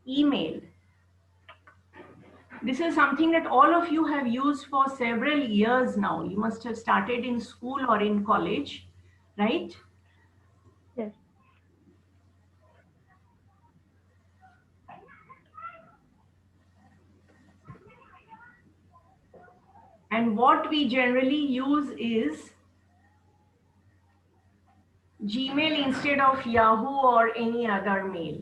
email. This is something that all of you have used for several years now. You must have started in school or in college, right? Yes. And what we generally use is Gmail instead of Yahoo or any other mail.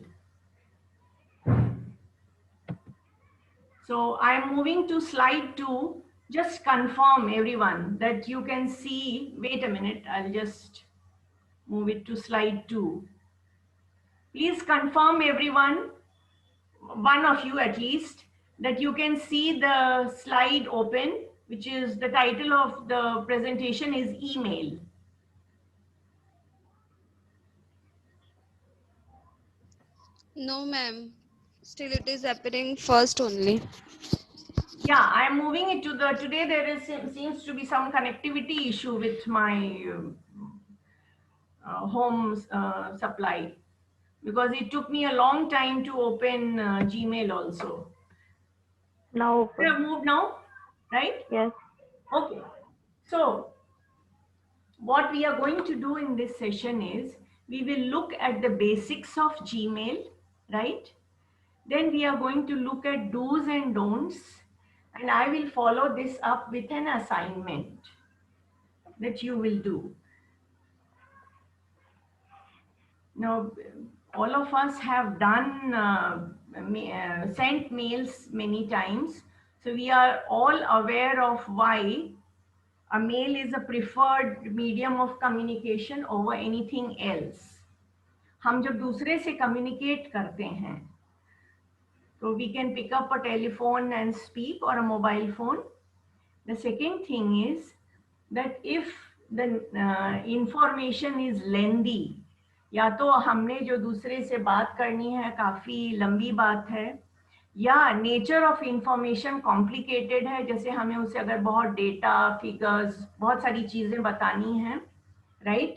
So I'm moving to slide 2. Just confirm everyone that you can see. Wait a minute, I'll just move it to slide 2. Please confirm everyone, one of you at least, that you can see the slide open, which is the title of the presentation is email. No, ma'am. Still, it is appearing first only. Yeah, I'm moving it to the, today there is seems to be some connectivity issue with my home supply, because it took me a long time to open Gmail also. Now We have open. moved now, right? Yes. Okay. So what we are going to do in this session is we will look at the basics of Gmail, right? Then we are going to look at do's and don'ts, and I will follow this up with an assignment that you will do. Now, all of us have done sent mails many times, so we are all aware of why a mail is a preferred medium of communication over anything else. हम जब दूसरे से communicate करते हैं, so we can pick up a telephone and speak, or a mobile phone. The second thing is that if the information is lengthy, या तो हमने जो दूसरे से बात करनी है काफ़ी लंबी बात है, या नेचर ऑफ इंफॉर्मेशन कॉम्प्लिकेटेड है, जैसे हमें उसे अगर बहुत डेटा फिगर्स बहुत सारी चीज़ें बतानी हैं, right.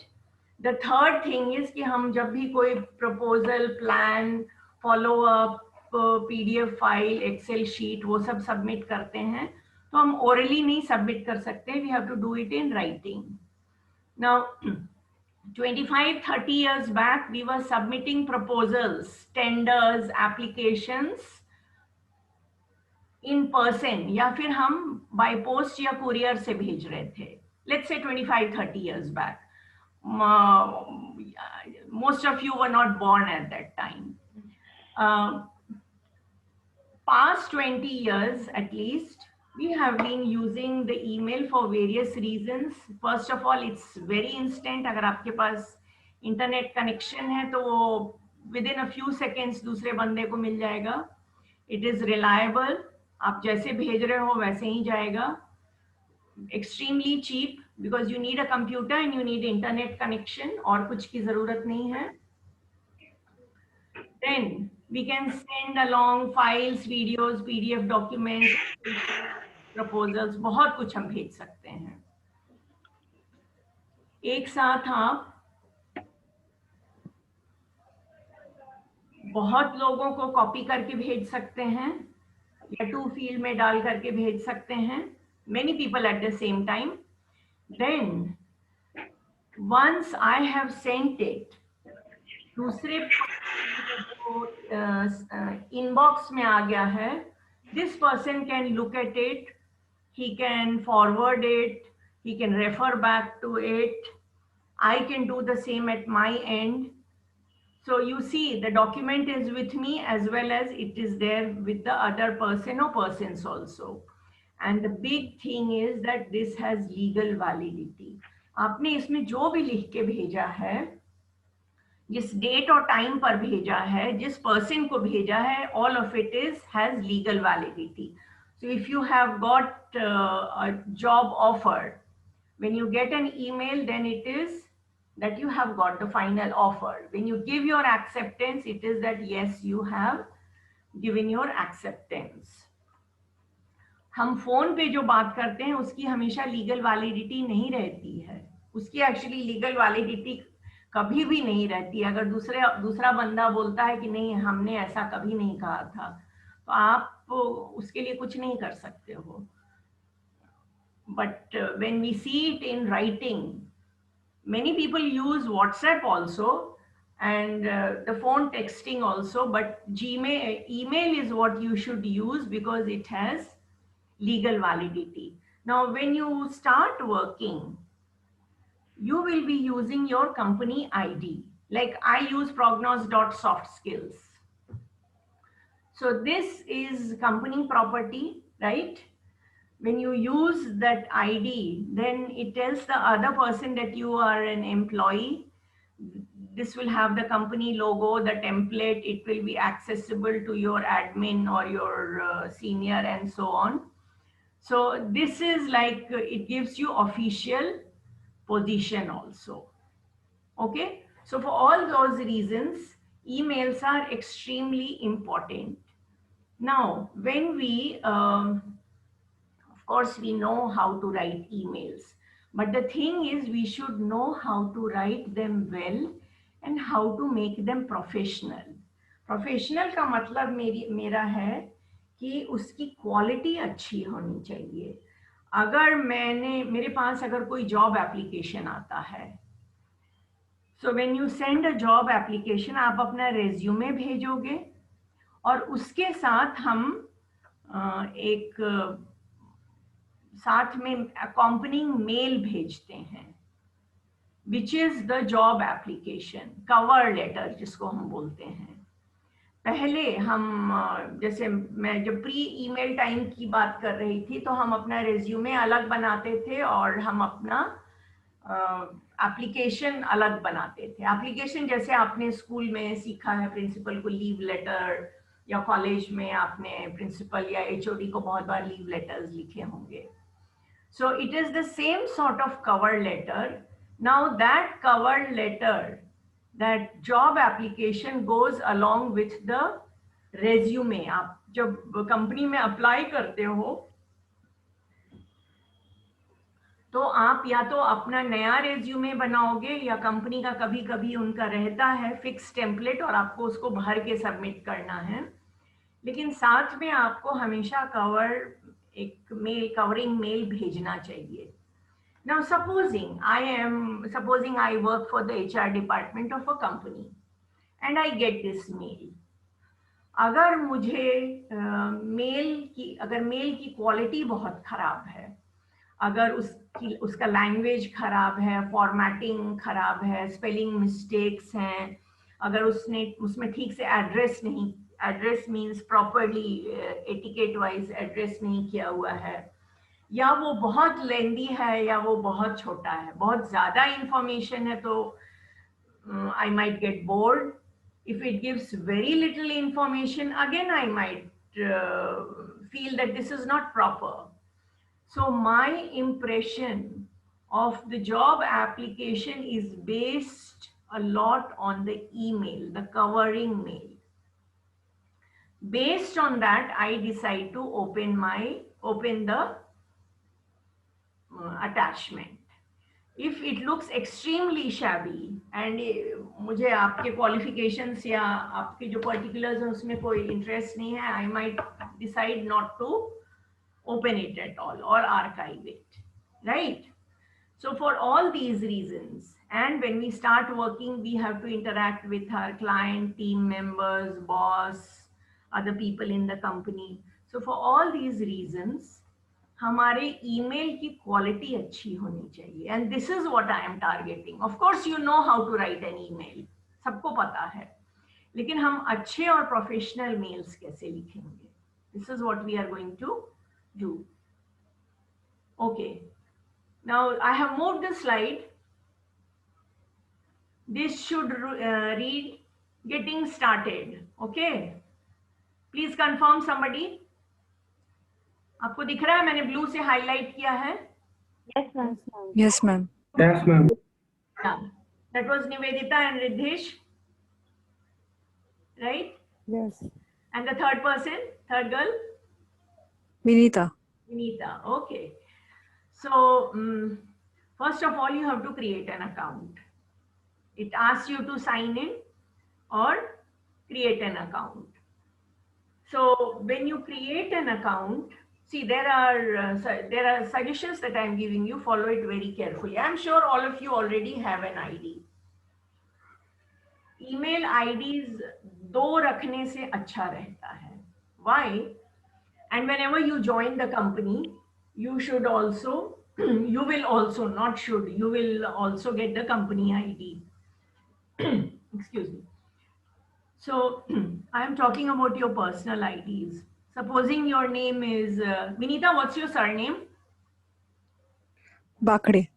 The third thing is कि हम जब भी कोई proposal, plan, follow up, PDF file, Excel sheet वो सब सबमिट करते हैं, तो हम ओरली नहीं सबमिट कर सकते, we have to do it in writing. Now 25-30 years back we were submitting proposals, tenders, applications in person, या फिर हम by post या courier से भेज रहे थे. Let's say 25-30 years back. Most of you were not born at that time. Past 20 years at least, we have been using the email for various reasons. First of all, it's very instant. अगर आपके पास internet connection है तो वो within a few seconds दूसरे बंदे को मिल जाएगा. It is reliable. आप जैसे भेज रहे हो वैसे ही जाएगा. Extremely cheap because you need a computer and you need internet connection, और कुछ की जरूरत नहीं है. Then we can send along files, videos, PDF documents, proposals, बहुत कुछ हम भेज सकते हैं. एक साथ आप बहुत लोगों को कॉपी करके भेज सकते हैं, या टू फील्ड में डाल करके भेज सकते हैं, many people at the same time. Then once I have sent it, दूसरे इनबॉक्स में आ गया है, this person can look at it, he can forward it, he can refer back to it, I can do the same at my end. So you see the document is with me as well as it is there with the other person or persons also. And the big thing is that this has legal validity. आपने इसमें जो भी लिख के भेजा है, जिस date और टाइम पर भेजा है, जिस पर्सन को भेजा है, all of it is has legal validity. So if you have got a job offer, when you get an email, then it is that you have got the final offer. When you give your acceptance, it is that yes, you have given your acceptance. हम phone पे जो बात करते हैं उसकी हमेशा legal validity नहीं रहती है, उसकी एक्चुअली लीगल वैलिडिटी कभी भी नहीं रहती। अगर दूसरा बंदा बोलता है कि नहीं हमने ऐसा कभी नहीं कहा था, तो आप उसके लिए कुछ नहीं कर सकते हो। But when we see it in writing, many people use WhatsApp also, and the phone texting also, but email is what you should use because it has legal validity. Now when you start working, you will be using your company ID. Like I use prognos.softskills. So this is company property, right? When you use that ID, then it tells the other person that you are an employee. This will have the company logo, the template. It will be accessible to your admin or your senior and so on. So this is like, it gives you official position also. Okay. So for all those reasons, emails are extremely important. Now, when we, of course, we know how to write emails, but the thing is we should know how to write them well and how to make them professional. Professional का मतलब मेरा है कि उसकी quality अच्छी होनी चाहिए। अगर मेरे पास अगर कोई जॉब एप्लीकेशन आता है, so when you send a job application, आप अपना रेज्यूमे भेजोगे और उसके साथ हम एक साथ में अकॉम्पनिंग मेल भेजते हैं, which is the job application, cover letter जिसको हम बोलते हैं। पहले हम जैसे मैं जब प्री ईमेल टाइम की बात कर रही थी, तो हम अपना रेज्यूमे अलग बनाते थे और हम अपना एप्लीकेशन अलग बनाते थे। एप्लीकेशन जैसे आपने स्कूल में सीखा है, प्रिंसिपल को लीव लेटर, या कॉलेज में आपने प्रिंसिपल या एचओडी को बहुत बार लीव लेटर्स लिखे होंगे। So it is the same sort of cover letter. Now that cover letter, that job application goes along with the resume. आप जब कंपनी में अप्लाई करते हो, तो आप या तो अपना नया रेज्यूमे बनाओगे, या कंपनी का कभी कभी उनका रहता है फिक्स टेम्पलेट और आपको उसको भर के सबमिट करना है। लेकिन साथ में आपको हमेशा कवरिंग मेल भेजना चाहिए। Now supposing I work for the HR department of a company and I get this mail. अगर मुझे मेल की क्वालिटी बहुत खराब है, अगर उसका लैंग्वेज खराब है, फॉर्मेटिंग खराब है, स्पेलिंग मिस्टेक्स हैं, अगर उसमें ठीक से address means properly etiquette wise address नहीं किया हुआ है, या वो बहुत लेंदी है, या वो बहुत छोटा है, बहुत ज्यादा इंफॉर्मेशन है, तो I might get bored. If it gives very little information, again I might feel that this is not proper. So my impression of the job application is based a lot on the email, the covering mail. Based on that, I decide to open the attachment. If it looks extremely shabby and मुझे आपके qualifications या आपके जो particulars हैं उसमें कोई interest नहीं है, I might decide not to open it at all or archive it, right? So for all these reasons, and when we start working, we have to interact with our client, team members, boss, other people in the company. So for all these reasons, हमारे email की quality अच्छी होनी चाहिए, and this is what I am targeting. Of course you know how to write an email, सबको पता है, लेकिन हम अच्छे और प्रोफेशनल मेल्स कैसे लिखेंगे, this is what we are going to do. Okay, now I have moved the slide. This should read getting started. Okay, please confirm somebody. आपको दिख रहा है, मैंने ब्लू से हाईलाइट किया है। Yes, ma'am. Yes, ma'am. Yes, ma'am. Yeah, that was Nivedita and Riddhesh, right? Yes. And the third person, third girl, Vinita. Vinita. Okay. So first of all, you have to create an account. It asks you to sign in or create an account. So when you create an account, see, there are suggestions that I'm giving you. Follow it very carefully. I'm sure all of you already have an ID. Email IDs दो रखने से अच्छा रहता है. Why? And whenever you join the company, you should also, you will also, not should, you will also get the company ID. Excuse me. So I am talking about your personal IDs. Supposing your name is Vinita, what's your surname? Bakde.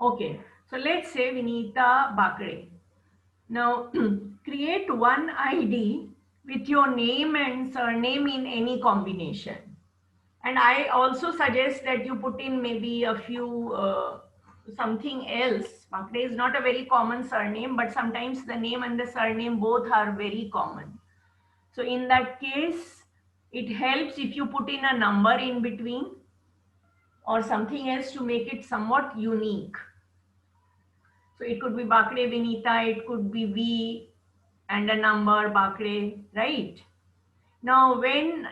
Okay, so let's say Vinita Bakre. Now create one ID with your name and surname in any combination. And I also suggest that you put in maybe a few something else. Bakre is not a very common surname, but sometimes the name and the surname both are very common. So in that case, it helps if you put in a number in between or something else to make it somewhat unique. So it could be Bakre Vinita, it could be V and a number Bakre, right? Now, when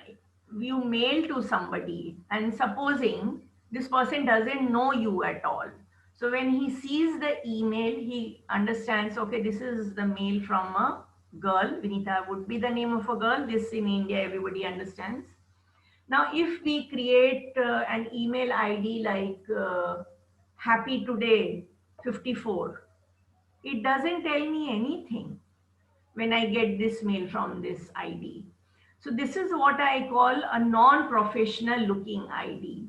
you mail to somebody and supposing this person doesn't know you at all. So when he sees the email, he understands, okay, this is the mail from a girl. Vinita would be the name of a girl. This in India, everybody understands. Now, if we create an email ID like Happy Today 54, it doesn't tell me anything when I get this mail from this ID. So this is what I call a non-professional looking ID.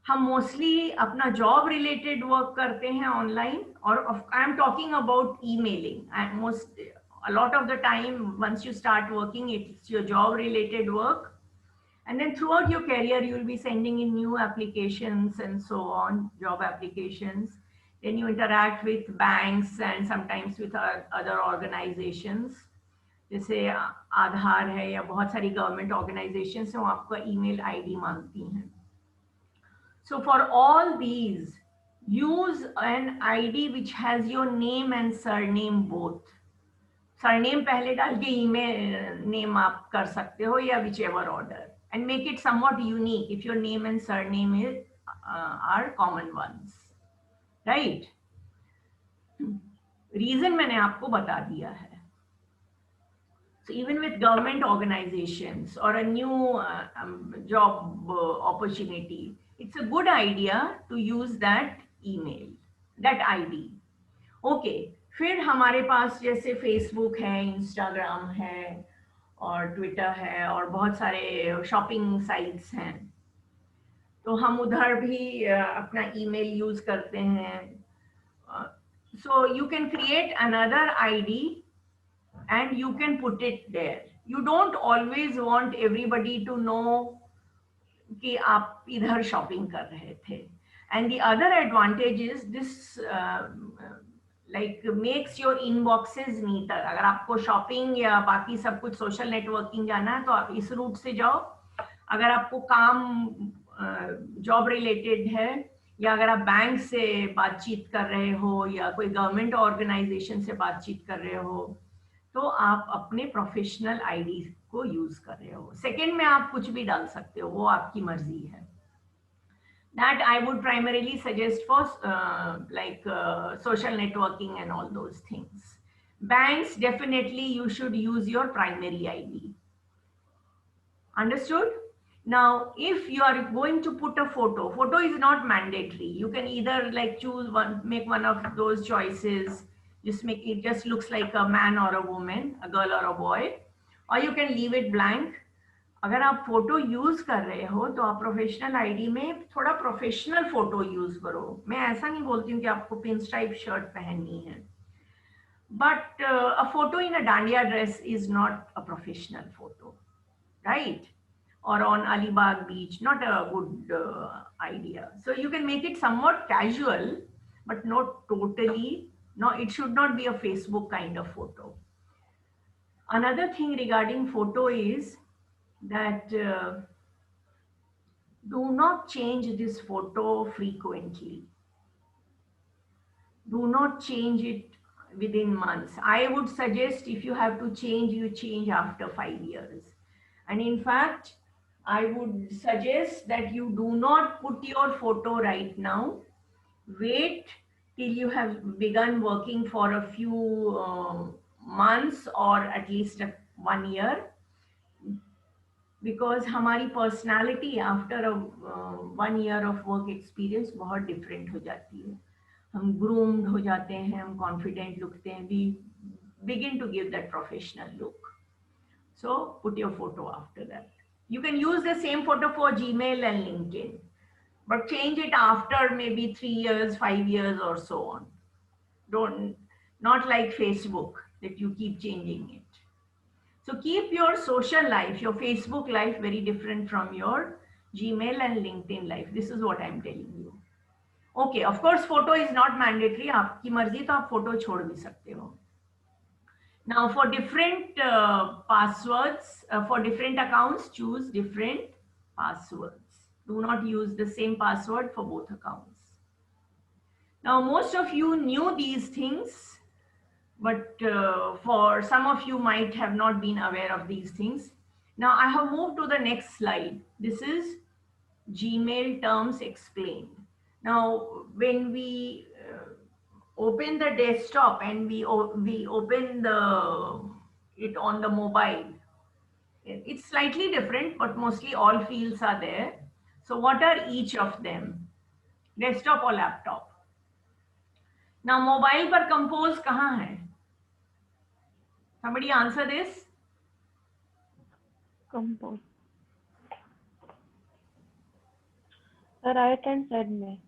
हम mostly अपना job related work करते हैं online और I am talking about emailing most a lot of the time once you start working it's your job related work, and then throughout your career you will be sending in new applications and so on, job applications. Then you interact with banks and sometimes with other organizations, जैसे आधार है या बहुत सारी government organisations हैं, वो आपका email ID मांगती हैं. So for all these, use an ID which has your name and surname both. Surname पहले डाल के email name आप कर सकते हो या whichever order, and make it somewhat unique if your name and surname are common ones, right? Reason मैंने आपको बता दिया है. So even with government organizations or a new job opportunity, it's a good idea to use that email, that ID. Okay, फिर हमारे पास जैसे Facebook है, Instagram है और Twitter है और बहुत सारे शॉपिंग साइट्स हैं, तो हम उधर भी अपना email यूज करते हैं. So you can create another ID and you can put it there. You don't always want everybody to know कि आप इधर shopping कर रहे थे. And the other advantage is this like makes your inboxes neater. अगर आपको shopping या बाकी सब कुछ social networking जाना है तो आप इस route से जाओ. अगर आपको काम job related है या अगर आप बैंक से बातचीत कर रहे हो या कोई गवर्नमेंट ऑर्गेनाइजेशन से बातचीत कर रहे हो, तो आप अपने प्रोफेशनल आईडी को यूज कर रहे हो. सेकंड में आप कुछ भी डाल सकते हो, वो आपकी मर्जी है. That I would primarily suggest for social networking and all those things. Banks, definitely you should use your primary ID. Understood? Now, if you are going to put a photo is not mandatory. You can either like choose one, make one of those choices. Just make it just looks like a man or a woman, a girl or a boy, or you can leave it blank. अगर आप photo use कर रहे हो तो आप professional ID में थोड़ा professional photo use करो. मैं ऐसा नहीं बोलती हूँ कि आपको पिन स्ट्राइप शर्ट पहननी है, but a photo in a dandiya dress is not a professional photo, right? Or on Alibag beach, not a good idea. So you can make it somewhat casual, but not totally. No, it should not be a Facebook kind of photo. Another thing regarding photo is that do not change this photo frequently. Do not change it. within months. I would suggest if you have to change, you change after 5 years. And in fact, I would suggest that you do not put your photo right now. Wait till you have begun working for a few months or at least 1 year, because हमारी personality after a 1 year of work experience बहुत different हो जाती है. हम groomed हो जाते हैं, हम confident लगते हैं, we begin to give that professional look. So put your photo after that. You can use the same photo for Gmail and LinkedIn, but change it after maybe 3 years, 5 years or so on. Don't, not like Facebook that you keep changing it. So keep your social life, your Facebook life very different from your Gmail and LinkedIn life. This is what I'm telling you. Okay, of course, photo is not mandatory. आपकी मर्जी तो आप photo छोड़ भी सकते हो. Now for different passwords, for different accounts, choose different passwords. Do not use the same password for both accounts. Now most of you knew these things, but for some of you might have not been aware of these things. Now I have moved to the next slide. This is Gmail terms explained. Now when we open the desktop and we open it on the mobile, it's slightly different, but mostly all fields are there. So what are each of them? Desktop or laptop? Now mobile पर compose कहाँ है? Somebody answer this. Compose. The right hand side में.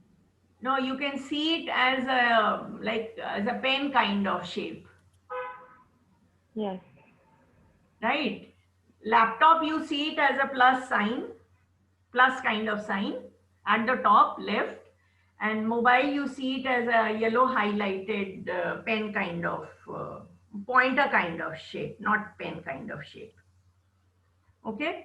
No, you can see it as a pen kind of shape. Yes. Right? Laptop, you see it as a plus sign, plus kind of sign at the top left, and mobile you see it as a yellow highlighted pen kind of pointer kind of shape, not pen kind of shape. Okay.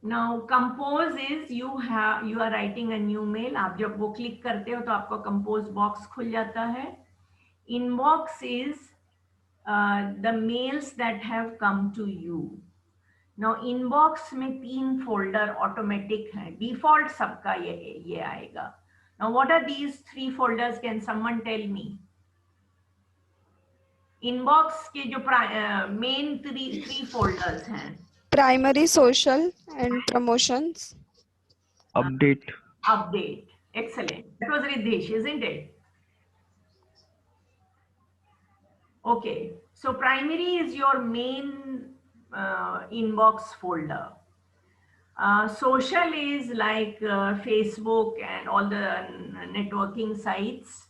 Now compose is you are writing a new mail. आप जब वो click करते हो तो आपको compose box खुल जाता है. Inbox is the mails that have come to you. Now inbox में 3 folder automatic हैं. Default सबका ये आएगा. Now what are these 3 folders? Can someone tell me? Inbox के जो main three folders हैं. Primary, social, and promotions. Update. Update. Excellent. That was Riddhesh, isn't it? Okay. So primary is your main inbox folder. Social is like Facebook and all the networking sites.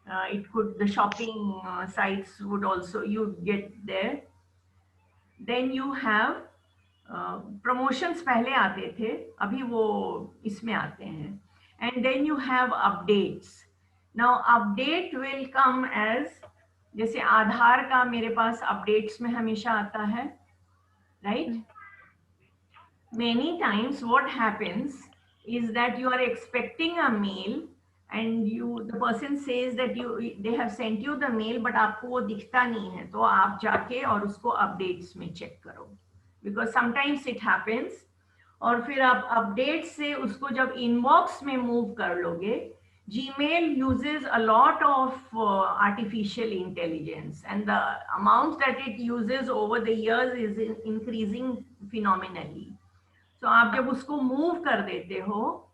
The shopping sites would also, you get there. Then you have promotions पहले आते थे, अभी वो इसमें आते हैं. And then you have updates. Now update will come as, जैसे आधार का मेरे पास updates में हमेशा आता है, right? Many times what happens is that you are expecting a mail and the person says that they have sent you the mail, but आपको वो दिखता नहीं है, तो आप जाके और उसको updates में check करो, because sometimes it happens. और फिर आप updates से उसको जब inbox में move कर लोगे, Gmail uses a lot of artificial intelligence, and the amount that it uses over the years is increasing phenomenally. So आप जब उसको move कर देते हो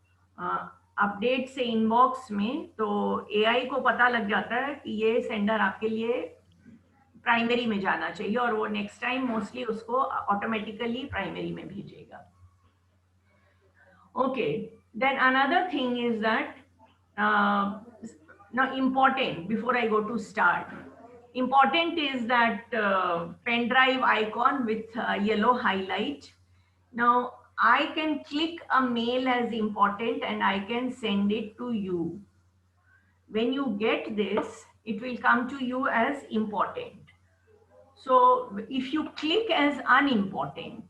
अपडेट से इनबॉक्स में, तो AI को पता लग जाता है कि ये सेंडर आपके लिए प्राइमरी में जाना चाहिए, और वो नेक्स्ट टाइम मोस्टली उसको ऑटोमेटिकली प्राइमरी में भेजेगा. Okay, then another thing is that now important, before I go to start, important is that pen drive icon with yellow highlight. Now I can click a mail as important and I can send it to you. When you get this, it will come to you as important. So if you click as unimportant,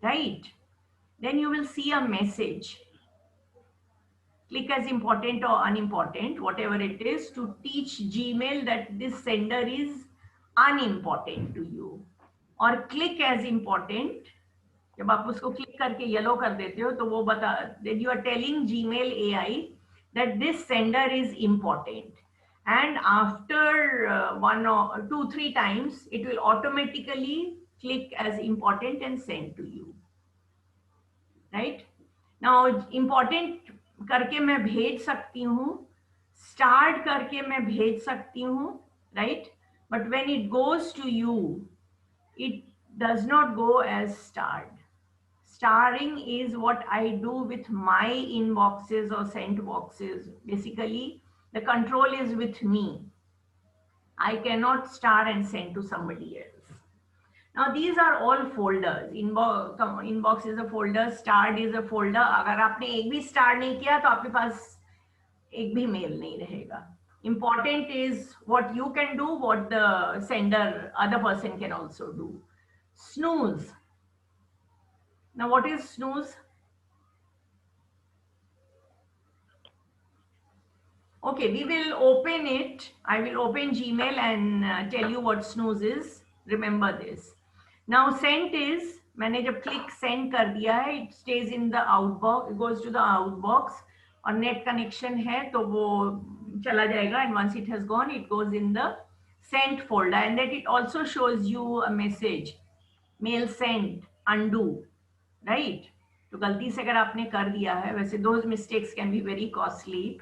right, then you will see a message. click as important or unimportant, whatever it is, to teach Gmail that this sender is unimportant to you. और click as important, जब आप उसको click करके yellow कर देते हो तो वो बता, that you are telling Gmail AI that this sender is important, and after 1 or 2 3 times it will automatically click as important and send to you, right? Now important करके मैं भेज सकती हूँ, start करके मैं भेज सकती हूँ, right? But when it goes to you, it does not go as starred. Starring is what I do with my inboxes or sent boxes. Basically, the control is with me. I cannot star and send to somebody else. Now these are all folders. Inbox is a folder, starred is a folder. अगर आपने एक भी star नहीं किया तो आपके पास एक भी mail नहीं रहेगा. Important is what you can do, what the sender, other person can also do. Snooze. Now what is snooze? Okay, we will open it. I will open Gmail and tell you what snooze is. Remember this. Now sent is, मैंने जब click send कर दिया है, it stays in the outbox, it goes to the outbox, और net connection है तो वो चला जाएगा, and once it has gone, it goes in the sent folder, and that it also shows you a message, mail sent, undo, right? तो गलती से अगर आपने कर दिया है, वैसे those mistakes can be very costly,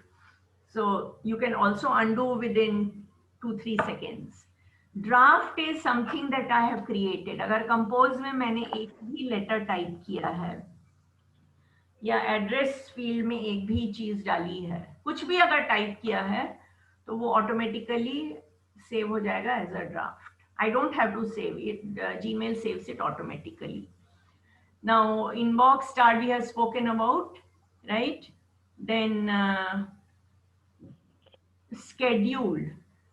so you can also undo within 2-3 seconds. Draft is something that I have created. अगर compose में मैंने एक भी letter type किया है या address field में एक भी चीज डाली है, कुछ भी अगर type किया है तो वो automatically save हो जाएगा as a draft. I don't have to save it. Gmail saves it automatically. Now inbox start we have spoken about, right? Then scheduled.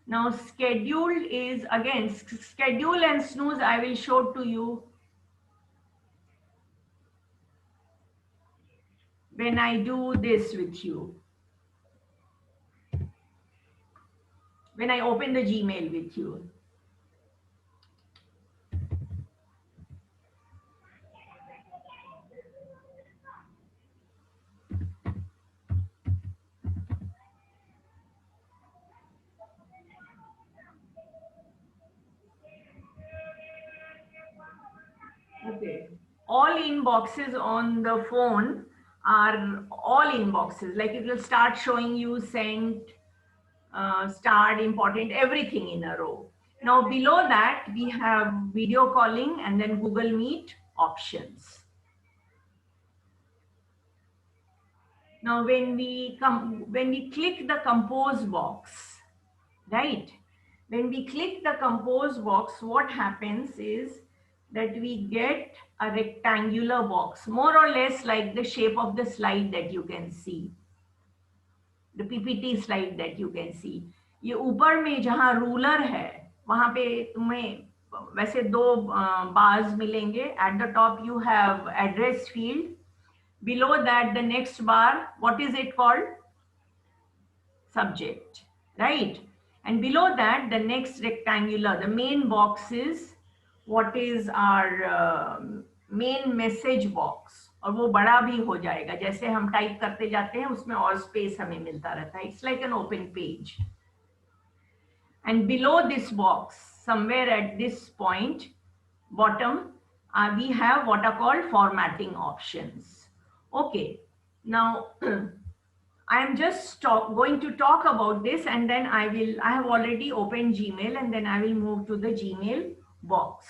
Now scheduled is again schedule and snooze I will show to you when I do this with you, when I open the Gmail with you. Okay. All inboxes on the phone are all inboxes. Like it will start showing you sent, starred, important, everything in a row. Now below that we have video calling and then Google Meet options. Now when we click the compose box, right? When we click the compose box, what happens is that we get a rectangular box, more or less like the shape of the slide that you can see, the PPT slide that you can see. ये ऊपर में जहाँ ruler है, वहाँ पे तुम्हें वैसे दो bars मिलेंगे. At the top you have address field. Below that the next bar, what is it called? Subject, right? And below that the next rectangular, the main box is what is our main message box, और वो बड़ा भी हो जाएगा जैसे हम type करते जाते हैं उसमें और स्पेस हमें मिलता रहता है. It's like an open page. And below this box, somewhere at this point, bottom, we have what are called formatting options. Okay, now I am just going to talk about this, and then I have already opened Gmail, and then I will move to the Gmail box.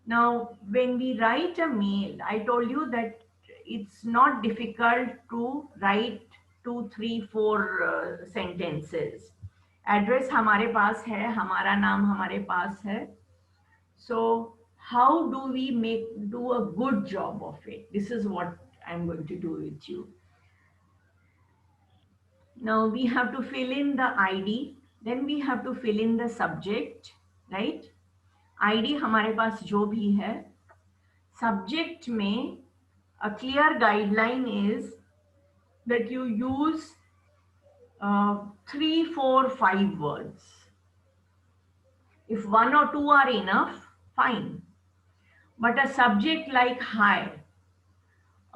Now, when we write a mail, I told you that it's not difficult to write 2, 3, 4 sentences. Address हमारे पास है, हमारा नाम हमारे पास है. So how do we do a good job of it? This is what I'm going to do with you. Now we have to fill in the ID, then we have to fill in the subject, right? ID हमारे पास जो भी है, subject में a clear guideline is that you use 3, 4, 5 words. If 1 or 2 are enough, fine. But a subject like high,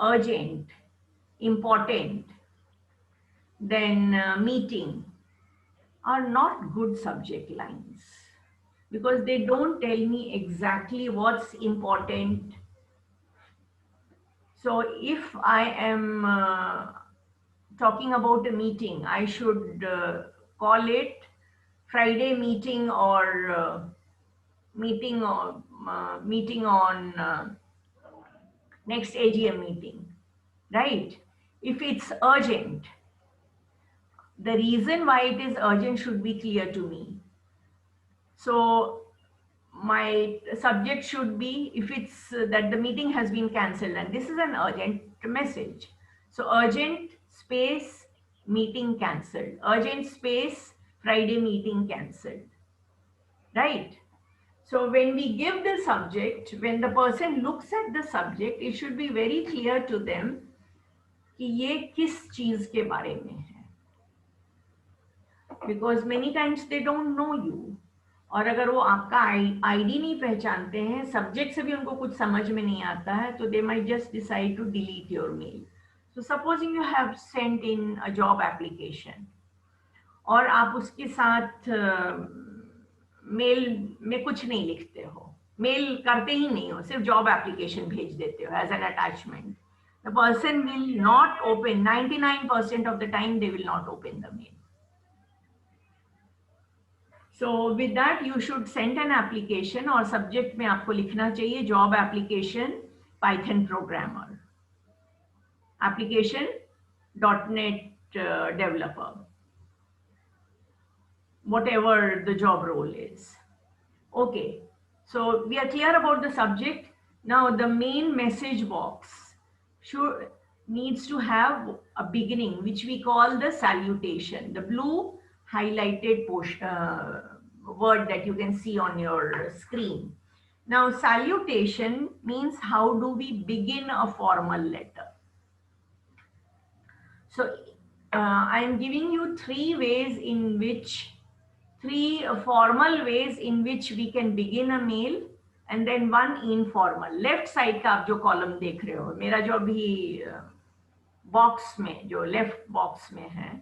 urgent, important, then meeting are not good subject lines, because they don't tell me exactly what's important. So if I am talking about a meeting, I should call it Friday meeting, or meeting on next AGM meeting, right? If it's urgent, the reason why it is urgent should be clear to me. So my subject should be, if it's that the meeting has been cancelled and this is an urgent message. So urgent space meeting cancelled, urgent space Friday meeting cancelled, right? So when we give the subject, when the person looks at the subject, it should be very clear to them कि ये किस चीज के बारे में है, because many times they don't know you. और अगर वो आपका आईडी नहीं पहचानते हैं, सब्जेक्ट से भी उनको कुछ समझ में नहीं आता है, तो they might just decide to delete your mail. So supposing you have sent in a job application और आप उसके साथ मेल में कुछ नहीं लिखते हो, मेल करते ही नहीं हो, सिर्फ जॉब एप्लीकेशन भेज देते हो as an attachment, the person will not open, 99% of the time they will not open the mail. So with that you should send an application, और subject में आपको लिखना चाहिए job application Python programmer, application .NET developer, whatever the job role is. Okay, so we are clear about the subject. Now the main message box needs to have a beginning, which we call the salutation, the blue highlighted word that you can see on your screen. Now salutation means how do we begin a formal letter. So I am giving you three formal ways in which we can begin a mail, and then one informal. Left side का आप जो column देख रहे हो, मेरा जो अभी box में, जो left box में है.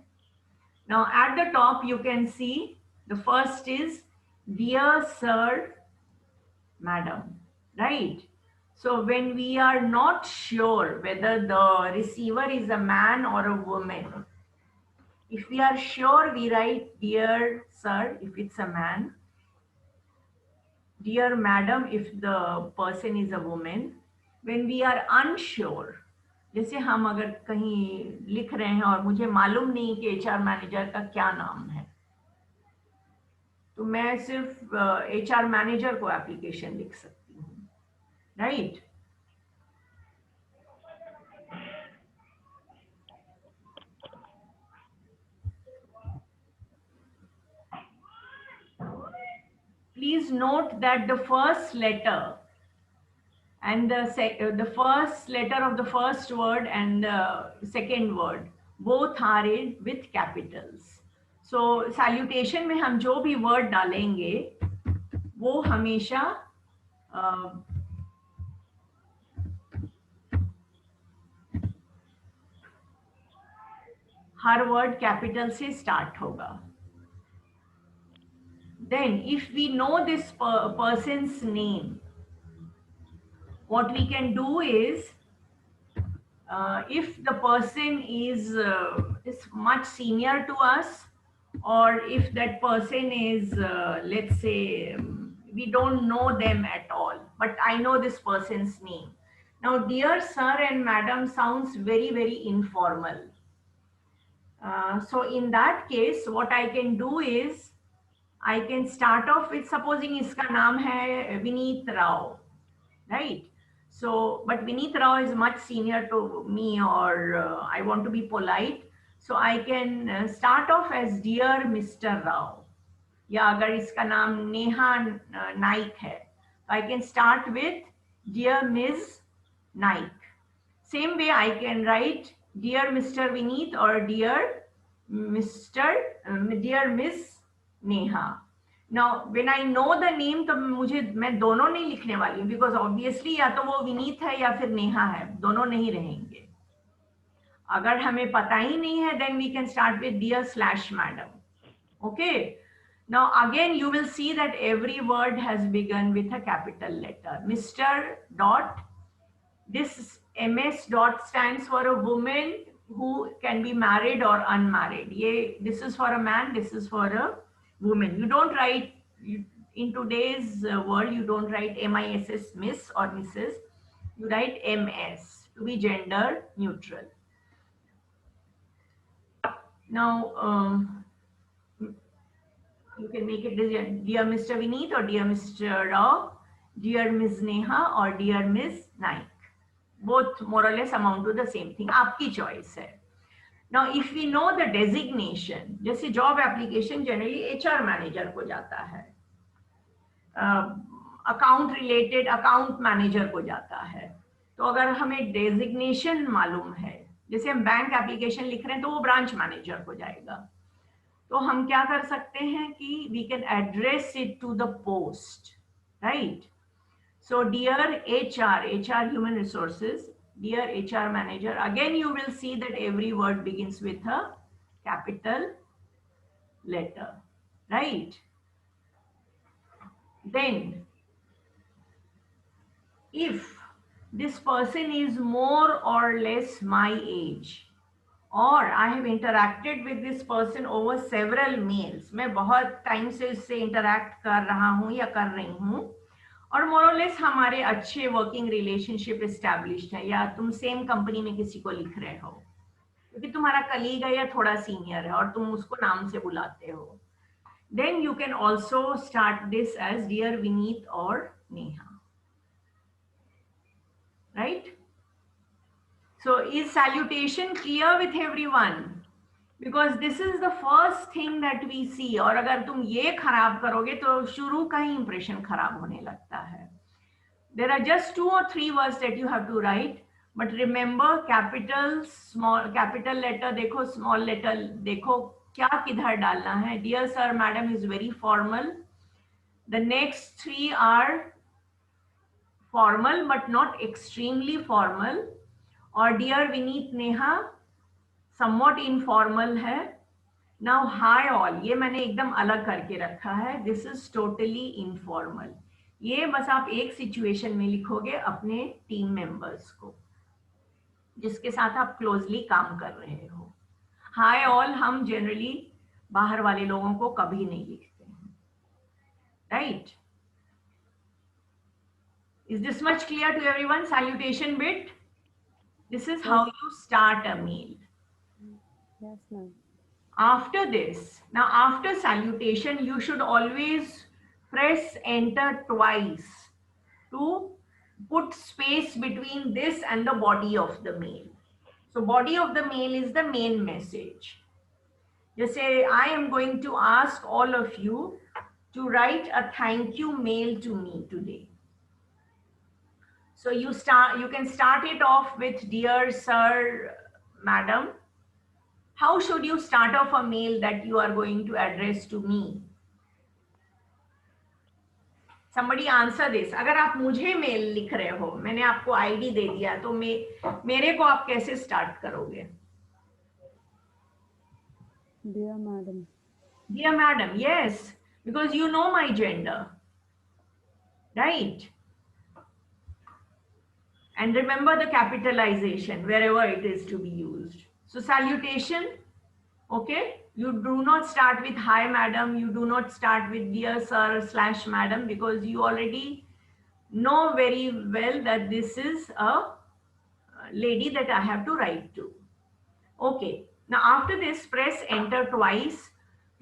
Now at the top you can see the first is dear sir, madam, right? So when we are not sure whether the receiver is a man or a woman, if we are sure, we write dear sir if it's a man, dear madam if the person is a woman. When we are unsure, जैसे हम अगर कहीं लिख रहे हैं और मुझे मालूम नहीं कि एचआर मैनेजर का क्या नाम है, तो मैं सिर्फ एचआर मैनेजर को एप्लीकेशन लिख सकती हूँ, right? Please note that the first letter and the first letter of the first word and the second word both are in with capitals. So salutation में हम जो भी word डालेंगे वो हमेशा हर word capital से start होगा. Then if we know this person's name, what we can do is, if the person is much senior to us, or if that person is, let's say, we don't know them at all, but I know this person's name. Now, dear sir and madam sounds very, very informal. So in that case, what I can do is, I can start off with, supposing इसका नाम है Vineet Rao, right? So, but Vineet Rao is much senior to me, or I want to be polite. So I can start off as dear Mr. Rao. या अगर इसका नाम नेहा नाइक है, I can start with dear Ms. Naik. Same way I can write Dear Mr. Vineet or dear dear Miss Neha. Now, when I know the name, तो मैं दोनों नहीं लिखने वाली हूँ, because obviously या तो वो विनीत है या फिर नेहा है, दोनों नहीं रहेंगे. अगर हमें पता ही नहीं है, then we can start with dear/madam. Okay. Now again, you will see that every word has begun with a capital letter. Mr. Dot. This MS dot stands for a woman who can be married or unmarried. This is for a man, this is for a woman. You don't write, in today's world, you don't write MISS, Miss or Mrs. You write MS to be gender neutral. Now, you can make it dear Mr. Vineet or dear Mr. Rao, dear Ms. Neha or dear Ms. Naik. Both more or less amount to the same thing. आपकी choice है. Now, if we know the designation, जैसे job application generally HR manager को जाता है, account related account manager को जाता है. तो अगर हमें designation मालूम है, जैसे हम बैंक application लिख रहे हैं तो वो branch manager को जाएगा. तो हम क्या कर सकते हैं कि we can address it to the post, right? So dear HR human resources, dear HR manager, again you will see that every word begins with a capital letter, right? Then if this person is more or less my age, or I have interacted with this person over several mails, मैं बहुत time से इससे interact कर रहा हूँ या कर रही हूँ, और more or less हमारे अच्छे working relationship established है, या तुम same company में किसी को लिख रहे हो क्योंकि तुम्हारा colleague है या थोड़ा senior है और तुम उसको नाम से बुलाते हो, then you can also start this as dear Vineet or Neha, right? So is salutation clear with everyone? Because this is the first thing that we see. और अगर तुम ये खराब करोगे तो शुरू का ही impression खराब होने लगता है. There are just 2 or 3 words that you have to write, but remember capital, small, capital letter देखो, small letter देखो क्या किधर डालना है. Dear sir, madam is very formal. The next 3 are formal but not extremely formal. और dear Vineet Neha somewhat informal है. Now hi all, ये मैंने एकदम अलग करके रखा है. This is totally informal. ये बस आप एक सिचुएशन में लिखोगे अपने टीम मेंबर्स को जिसके साथ आप क्लोजली काम कर रहे हो. हाय ऑल हम जनरली बाहर वाले लोगों को कभी नहीं लिखते हैं, right? Is this much clear to everyone? Salutation bit. This is how you start a mail. Yes, ma'am. After this, now after salutation, you should always press enter twice to put space between this and the body of the mail. So body of the mail is the main message. Just say, I am going to ask all of you to write a thank you mail to me today. So you can start it off with dear sir, madam. How should you start off a mail that you are going to address to me? Somebody answer this. अगर आप मुझे mail लिख रहे हो, मैंने आपको ID दे दिया, तो मेरे को आप कैसे स्टार्ट करोगे? Dear madam. Dear madam, yes, because you know my gender, right? And remember the capitalization wherever it is to be used. So salutation, okay? You do not start with hi madam, you do not start with dear sir / madam, because you already know very well that this is a lady that I have to write to. Okay, now after this press enter twice.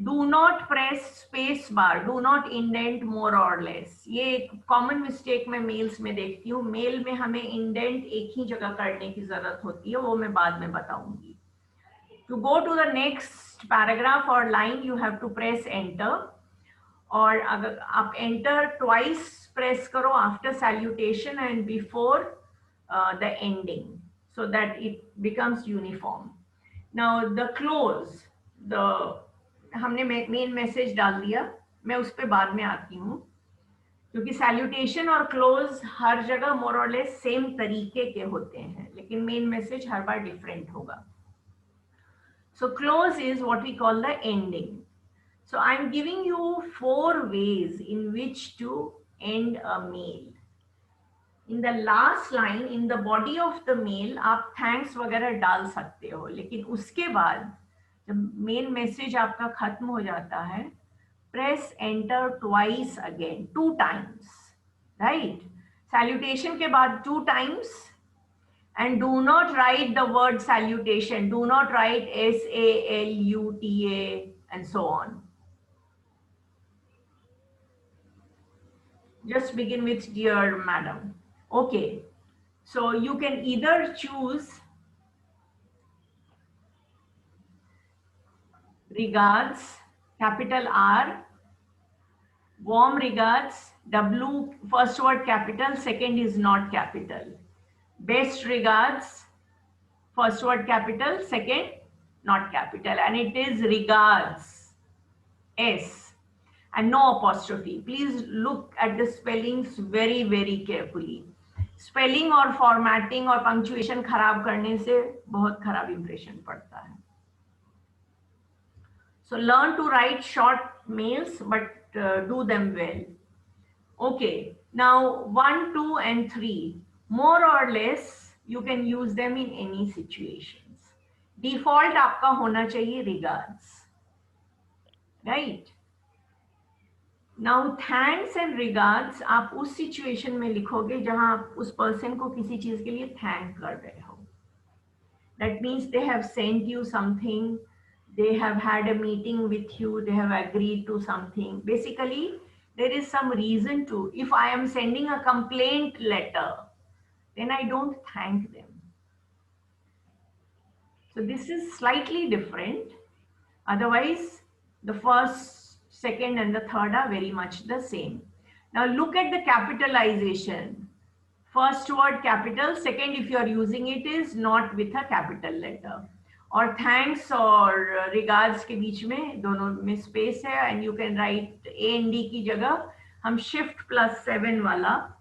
Do not press space bar, do not indent more or less. ये एक common mistake मैं mails में देखती हूँ. Mail में हमें indent एक ही जगह करने की जरूरत होती है, वो मैं बाद में बताऊंगी. To go to the next paragraph or line, you have to press enter. और अगर आप enter twice press करो after salutation and before the ending. so that it becomes uniform. Now the close, the हमने main message डाल दिया, मैं उस पर बाद में आती हूँ, क्योंकि सैल्यूटेशन और क्लोज हर जगह मोर और लेस सेम तरीके के होते हैं, लेकिन मेन मैसेज हर बार डिफरेंट होगा. So close is what we call the ending. So I'm giving you 4 ways in which to end a mail. In the last line, in the body of the mail, आप thanks वगैरह डाल सकते हो, लेकिन उसके बाद जब मेन मैसेज आपका खत्म हो जाता है, press enter twice again, 2 times, right? Salutation के बाद 2 times, and do not write the word salutation. Do not write SALUTA and so on. Just begin with dear madam. Okay. So you can either choose regards, capital R, warm regards, W, first word capital, second is not capital. Best regards, first word capital, second not capital, and it is regards, S, and no apostrophe. Please look at the spellings very, very carefully. Spelling और formatting और punctuation खराब करने से बहुत खराब impression पड़ता है. So learn to write short mails, but do them well. Okay, now 1, 2, and 3, more or less you can use them in any situations. Default आपका होना चाहिए regards, right? Now thanks and regards आप उस situation में लिखोगे जहां आप उस person को किसी चीज के लिए thank कर रहे हो. That means they have sent you something, they have had a meeting with you, they have agreed to something. Basically, there is some reason to. If I am sending a complaint letter, then I don't thank them. So this is slightly different. Otherwise, the first, second, and the third are very much the same. Now look at the capitalization. First word capital, second if you are using it is not with a capital letter. और thanks और regards के बीच में दोनों में space है, and you can write A and D की जगह हम shift plus 7 वाला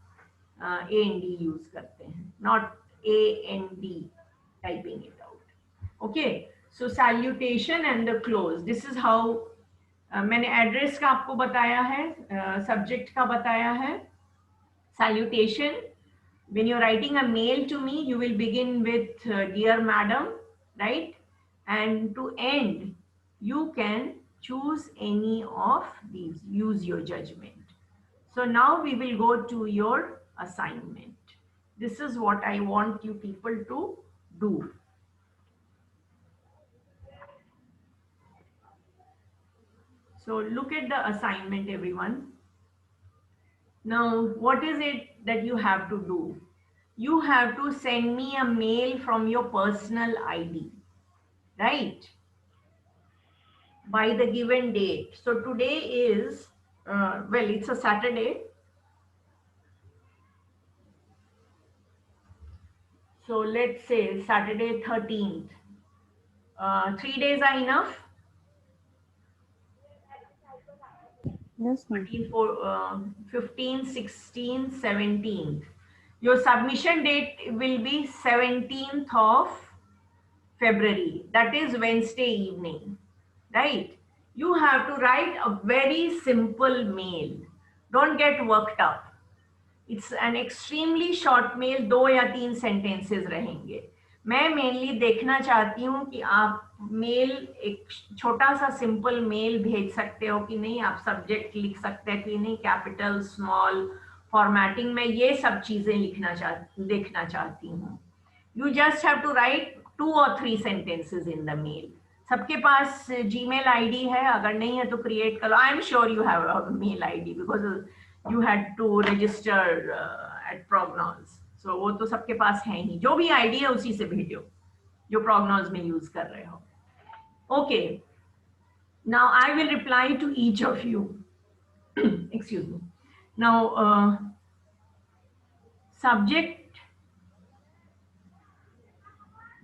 A and D use करते हैं, not A and D typing it out. Okay, so salutation and the close. This is how मैंने address का आपको बताया है, subject का बताया है. Salutation, when you're writing a mail to me, you will begin with dear madam, right? And to end, you can choose any of these, use your judgment. So now we will go to your assignment. This is what I want you people to do. So look at the assignment, everyone. Now, what is it that you have to do? You have to send me a mail from your personal ID, right? By the given date. So today is, well, it's a Saturday. So let's say Saturday 13th. 3 days are enough? Yes, ma'am. 15, 16, 17th. Your submission date will be 17th of February. That is Wednesday evening, right? You have to write a very simple mail. Don't get worked up. It's an extremely short mail, 2 या 3 sentences रहेंगे. मैं mainly देखना चाहती हूँ कि आप mail एक छोटा सा सिंपल मेल भेज सकते हो कि नहीं, आप सब्जेक्ट लिख सकते हैं कि नहीं, कैपिटल स्मॉल फॉर्मेटिंग में ये सब चीजें देखना चाहती हूँ. You just have to write 2 or 3 sentences in the mail. सबके पास जीमेल आईडी है, अगर नहीं है तो क्रिएट करो. I am sure you have a mail ID because you had to register at Prognoz. So वो तो सबके पास है ही. जो भी आईडी है उसी से भेजो जो प्रोग्नोज में यूज कर रहे हो. Okay, now I will reply to each of you. Excuse me. Now subject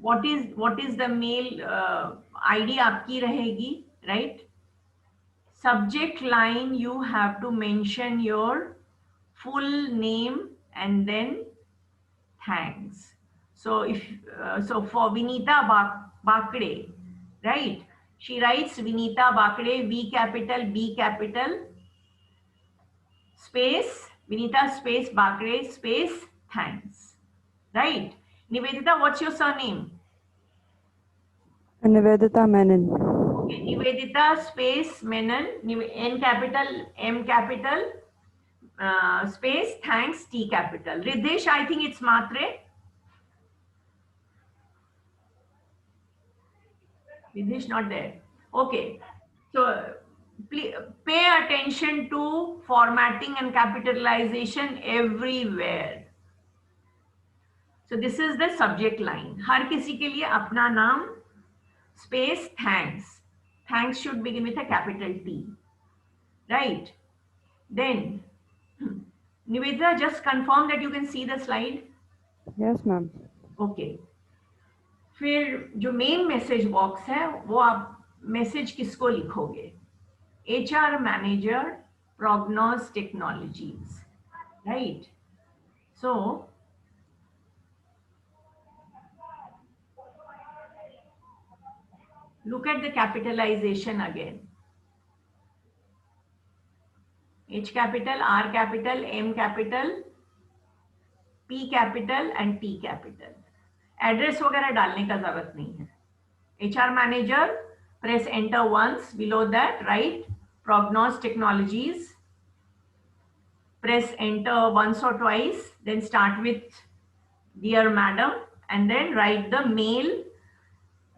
what is the mail ID आपकी रहेगी, right? Subject line, you have to mention your full name and then thanks. So if so for Vinita Bakre, right? She writes Vinita Bakre, V capital, B capital, space, Vinita space Bakre space thanks, right? Nivedita, what's your surname? Nivedita Menon. Okay, Nivedita space Menon, N capital, M capital, space thanks, T capital. Riddhesh, I think it's Matre. Riddhesh not there. Okay, so pay attention to formatting and capitalization everywhere. So this is the subject line. हर किसी के लिए अपना नाम space thanks. Thanks should begin with a capital T, right? Then Nivedita, just confirm that you can see the slide. Yes, ma'am. Okay. फिर जो main message box है वो आप मैसेज किसको लिखोगे? HR manager, Prognos Technologies, right? So look at the capitalization again. H capital, R capital, M capital, P capital and T capital. Address वगैरह डालने का जरूरत नहीं है. HR manager, press enter once. Below that, write Prognos Technologies. Press enter once or twice. Then start with dear madam and then write the mail.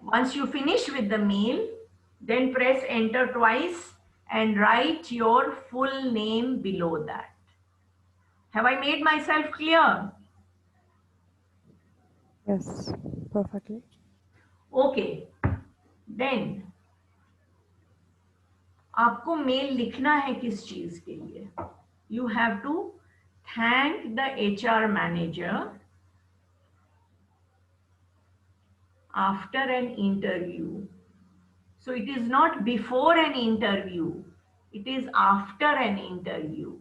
Once you finish with the mail, then press enter twice and write your full name below that. Have I made myself clear? Yes, perfectly. Okay. Then आपको mail लिखना है किस चीज के लिए? You have to thank the HR manager after an interview. So it is not before an interview, it is after an interview.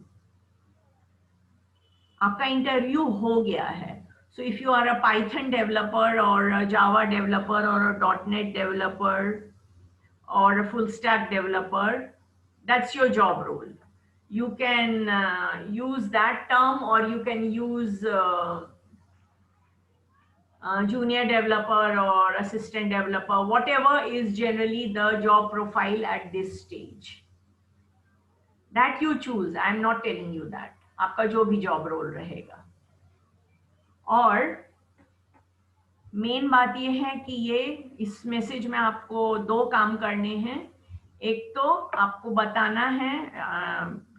आपका interview हो गया है. So if you are a Python developer or a Java developer or a .NET developer or a full stack developer, that's your job role. You can use that term or you can use junior developer or assistant developer, whatever is generally the job profile at this stage. That you choose. I'm not telling you that. आपका जो भी job role रहेगा. और main बात ये है कि ये इस मैसेज में आपको दो काम करने हैं. एक तो आपको बताना है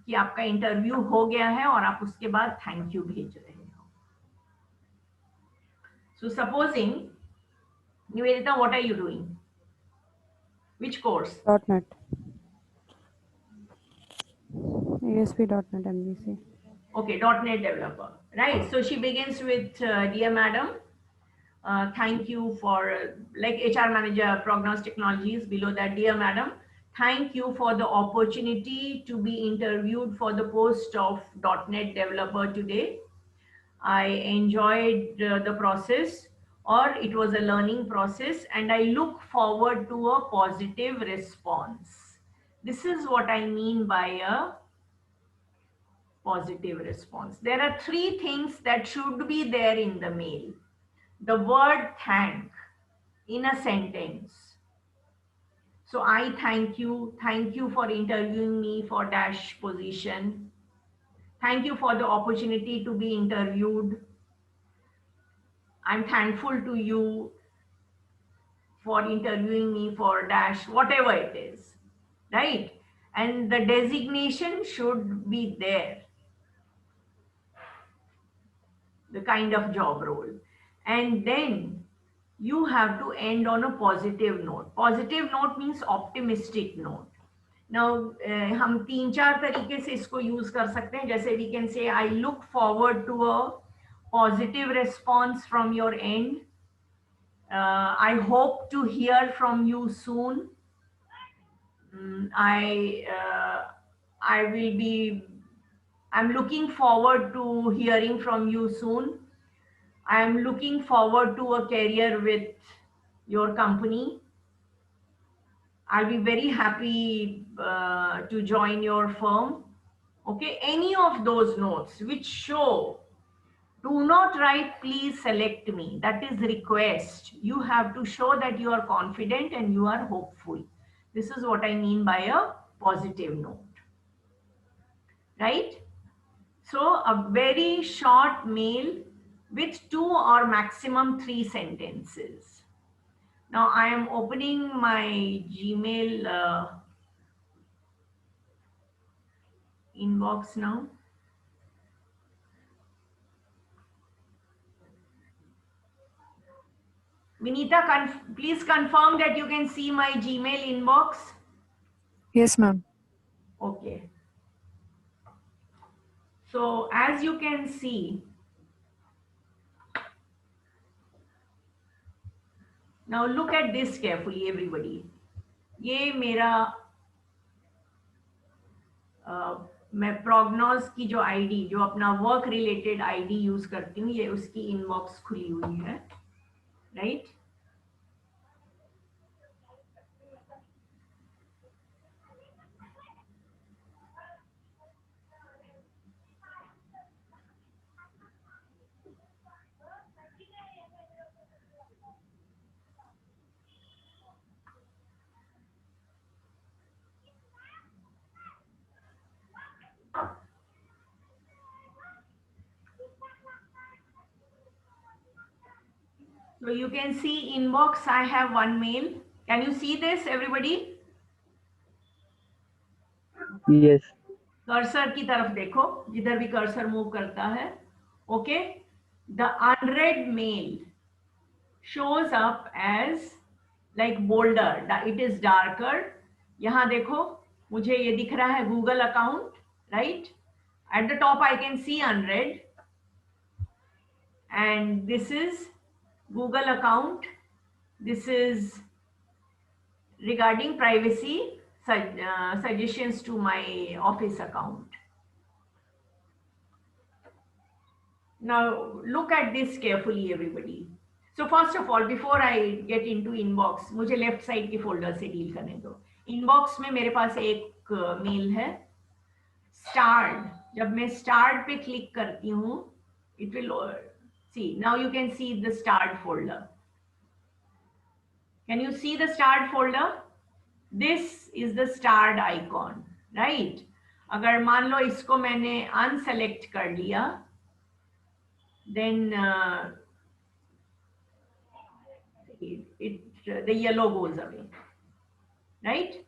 कि आपका इंटरव्यू हो गया है और आप उसके बाद थैंक यू भेज रहे हो. सो supposing Nivedita, what are you doing? Which course? .NET. ASP.NET MVC. Okay, .NET developer, right? So she begins with dear madam, thank you for like HR manager, Prognos Technologies. Below that, dear madam, thank you for the opportunity to be interviewed for the post of .NET developer today. I enjoyed the process, or it was a learning process, and I look forward to a positive response. This is what I mean by a positive response. There are three things that should be there in the mail. The word thank in a sentence. So I thank you for interviewing me for dash position. Thank you for the opportunity to be interviewed. I'm thankful to you for interviewing me for dash, whatever it is, right? And the designation should be there, the kind of job role. And then you have to end on a positive note. Positive note means optimistic note. Now, हम तीन चार तरीके से इसको use कर सकते हैं. जैसे we can say, I look forward to a positive response from your end. I hope to hear from you soon. Mm, I will be, I'm looking forward to hearing from you soon. I am looking forward to a career with your company. I'll be very happy to join your firm. Okay, any of those notes which show, do not write please select me. That is request. You have to show that you are confident and you are hopeful. This is what I mean by a positive note, right? So a very short mail with 2 or maximum 3 sentences. Now I am opening my Gmail inbox now. Vinita, please confirm that you can see my Gmail inbox. Yes, ma'am. Okay. So as you can see, now look at this carefully, everybody. ये मेरा मैं प्रोग्नोज की जो ID, जो अपना work related ID use करती हूँ, ये उसकी इनबॉक्स खुली हुई है, right? So you can see inbox, I have one mail. Can you see this, everybody? Yes. Cursor की तरफ देखो, जिधर भी कर्सर मूव करता है. Okay, the unread mail shows up as like bolder, it is darker. यहाँ देखो, मुझे ये दिख रहा है Google account, right? At the top I can see unread, and this is Google account. This is regarding privacy suggestions to my office account. Now look at this carefully, everybody. So first of all, before I get into inbox, मुझे left side के folder से deal करने दो. Inbox में मेरे पास एक mail है, starred. जब मैं starred पे click करती हूँ, it will see. Now you can see the starred folder. Can you see the starred folder? This is the starred icon, right? अगर मान लो इसको मैंने unselect कर लिया, then the yellow goes away, right?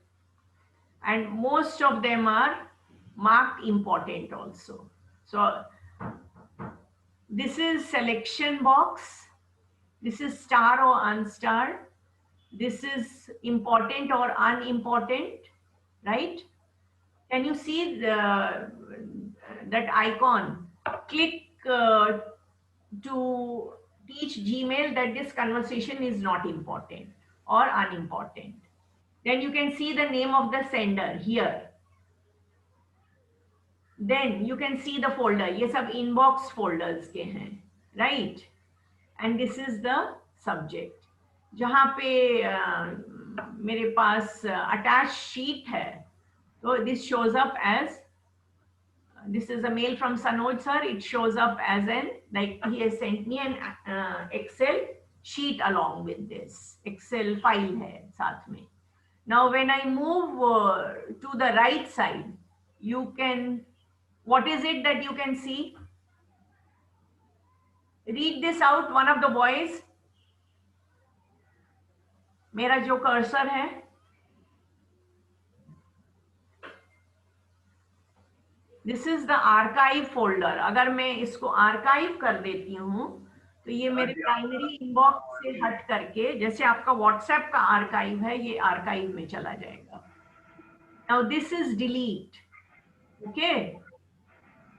And most of them are marked important also. So this is selection box, this is star or unstar, this is important or unimportant, right? Can you see that icon? Click to teach Gmail that this conversation is not important or unimportant. Then you can see the name of the sender here. Then you can see the folder. ये सब inbox folders के हैं, right? And this is the subject. जहाँ पे मेरे पास attached sheet है, so this shows up as, this is a mail from Sanoj sir. It shows up as an, like he has sent me an Excel sheet along with this. Excel file है साथ में. Now when I move to the right side, you can, what is it that you can see? Read this out, one of the boys. मेरा जो cursor है, this is the archive folder. अगर मैं इसको archive कर देती हूँ, तो ये मेरे प्राइमरी इनबॉक्स से हट करके, जैसे आपका व्हाट्सएप का आर्काइव है, ये आर्काइव में चला जाएगा. Now this is delete. Okay,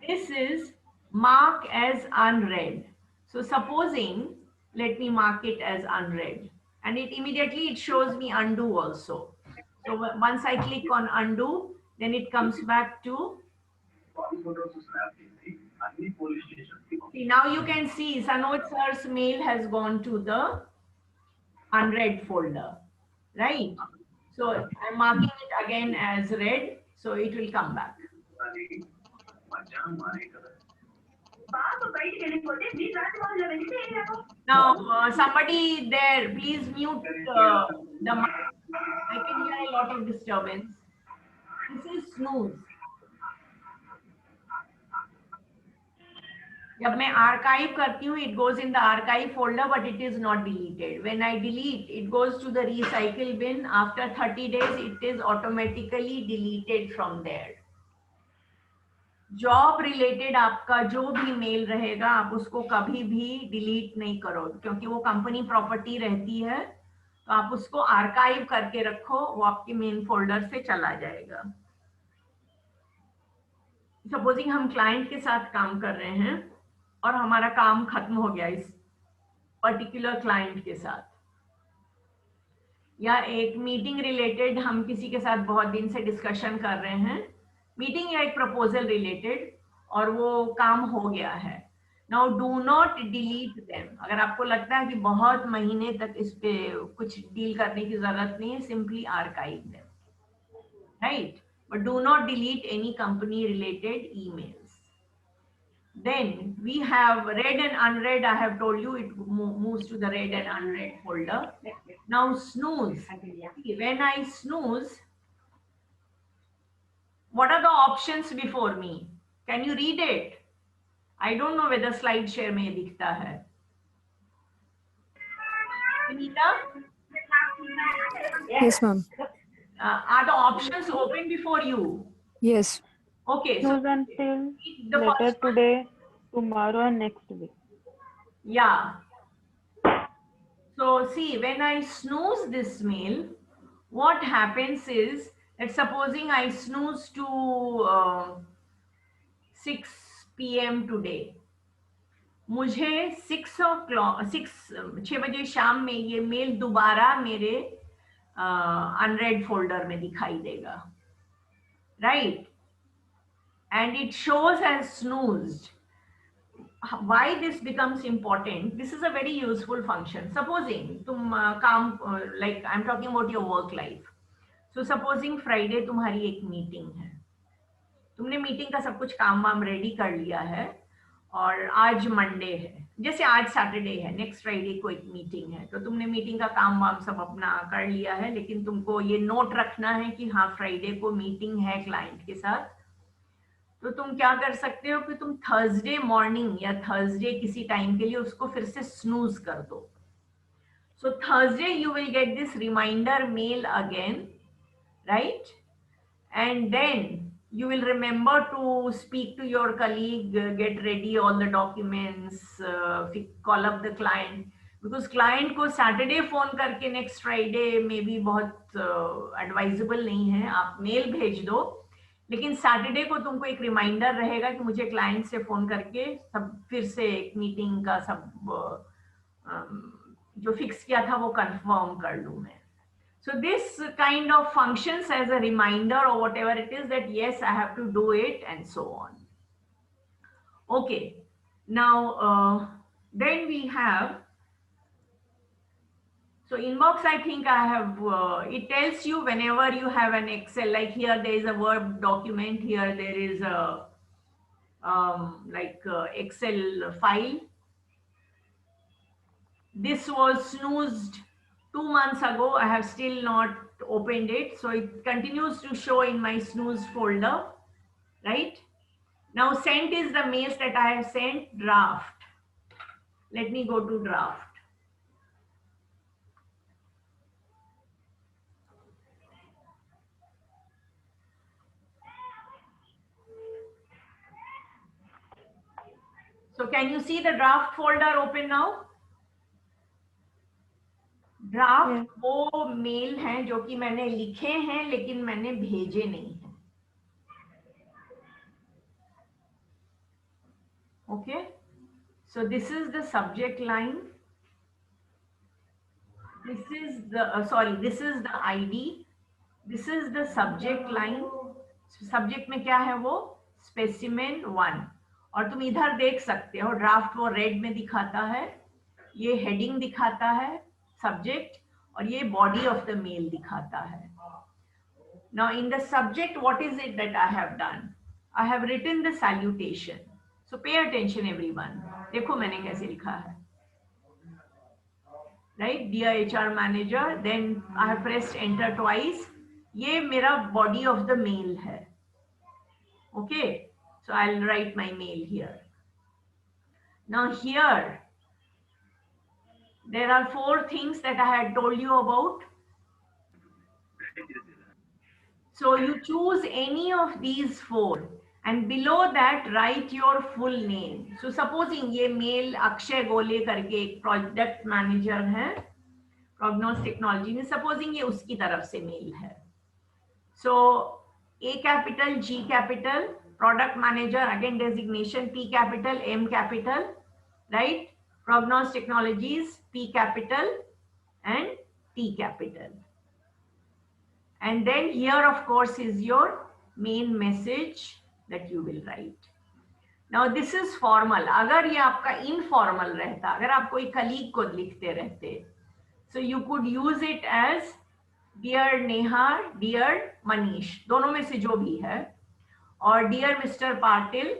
this is mark as unread. So supposing Let me mark it as unread. And it immediately it shows me undo also. So once I click on undo, then it comes back to. See, now you can see Sanoj sir's mail has gone to the unread folder, right? So I'm marking it again as read, so it will come back. Now, somebody there, please mute the mic. I can hear a lot of disturbance. This is snooze. जब मैं archive करती हूँ, it goes in the archive folder, but it is not deleted. When I delete, it goes to the recycle bin. After 30 days, it is automatically deleted from there. Job related आपका जो भी mail रहेगा आप उसको कभी भी delete नहीं करो, क्योंकि वो कंपनी प्रॉपर्टी रहती है, तो आप उसको आर्काइव करके रखो, वो आपके मेन फोल्डर से चला जाएगा. सपोजिंग हम क्लाइंट के साथ काम कर रहे हैं और हमारा काम खत्म हो गया इस पर्टिकुलर क्लाइंट के साथ, या एक मीटिंग रिलेटेड हम किसी के साथ बहुत दिन से डिस्कशन कर रहे हैं, मीटिंग या एक प्रपोजल रिलेटेड, और वो काम हो गया है. Now do not delete them. अगर आपको लगता है कि बहुत महीने तक इस पे कुछ डील करने की जरूरत नहीं है, simply archive them, right? But do not delete any company related emails. Then we have read and unread. I have told you it moves to the read and unread folder. Now snooze. When I snooze, what are the options before me? Can you read it? I don't know whether slide share में दिखता है. Anita? Yes, ma'am. Are the options open before you? Yes. Okay. So Snooze until the later first one. today, tomorrow, and next week. Yeah. So see, when I snooze this mail, what happens is that supposing I snooze to 6 p.m. today, मुझे 6 बजे शाम में ये mail दोबारा मेरे unread folder में दिखाई देगा, right? And it shows as snoozed. Why this becomes important? This is a very useful function. Supposing तुम काम like I'm talking about your work life. So supposing Friday तुम्हारी एक मीटिंग है, तुमने मीटिंग का सब कुछ काम वाम रेडी कर लिया है, और आज मंडे है, जैसे आज सैटरडे है, नेक्स्ट फ्राइडे को एक मीटिंग है, तो तुमने मीटिंग का काम वाम सब अपना कर लिया है, लेकिन तुमको ये नोट रखना है कि हाँ फ्राइडे को मीटिंग है क्लाइंट के साथ. तो तुम क्या कर सकते हो कि तुम थर्सडे मॉर्निंग या थर्सडे किसी टाइम के लिए उसको फिर से स्नूज कर दो. So Thursday you will get this reminder mail again, right? And then you will remember to speak to your colleague, get ready all the documents, call up the client, because client को Saturday phone करके next Friday में भी बहुत advisable नहीं है. आप mail भेज दो, लेकिन सैटरडे को तुमको एक रिमाइंडर रहेगा कि मुझे क्लाइंट से फोन करके सब फिर से एक मीटिंग का सब जो फिक्स किया था वो कंफर्म कर लूं मैं. So this kind of functions as a reminder or whatever it is that yes, I have to do it and so on. Okay. Now, then we have, so inbox, I think I have, it tells you whenever you have an Excel, like here there is a Word document, here there is a Excel file. This was snoozed 2 months ago. I have still not opened it. So it continues to show in my snooze folder, right? Now sent is the mails that I have sent. Draft. Let me go to draft. So can you see the draft folder open now? Draft वो mail हैं जो कि मैंने लिखे हैं लेकिन मैंने भेजे नहीं हैं. Okay, so this is the subject line. this is the sorry, this is the ID, this is the subject line. Subject में क्या है वो, स्पेसिमेन 1, और तुम इधर देख सकते हो ड्राफ्ट वो रेड में दिखाता है, ये हेडिंग दिखाता है सब्जेक्ट, और ये बॉडी ऑफ द मेल दिखाता है. Now in the subject, what is it that I have done? I have written the salutation. So pay attention everyone. देखो मैंने कैसे लिखा है. Right, dear HR manager, then I have pressed enter twice. ये मेरा body of the mail है. Okay, so I'll write my mail here. Now here, there are 4 things that I had told you about. So you choose any of these 4 and below that write your full name. So supposing ये mail Akshay गोले करके एक product manager है Prognos Technology में, supposing ये उसकी तरफ से मेल है. So A capital, G capital, product manager, again designation P capital, M capital, right? Prognos Technologies, P capital and T capital. And then here of course is your main message that you will write. Now this is formal. अगर ये आपका informal रहता, अगर आप कोई colleague को लिखते रहते, so you could use it as dear Neha, dear Manish, दोनों में से जो भी है, और dear Mr. Patil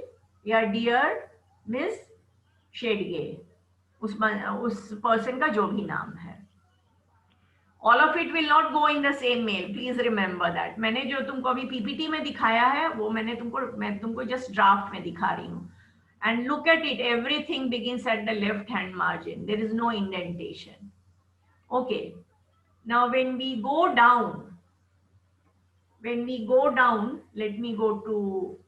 या dear Miss Shedge, उस person का जो भी नाम है. All of it will not go in the same mail. Please remember that. मैंने जो तुमको अभी PPT में दिखाया है, वो मैं तुमको just draft में दिखा रही हूँ. And look at it. Everything begins at the left-hand margin. There is no indentation. Okay. Now when we go down, let me go to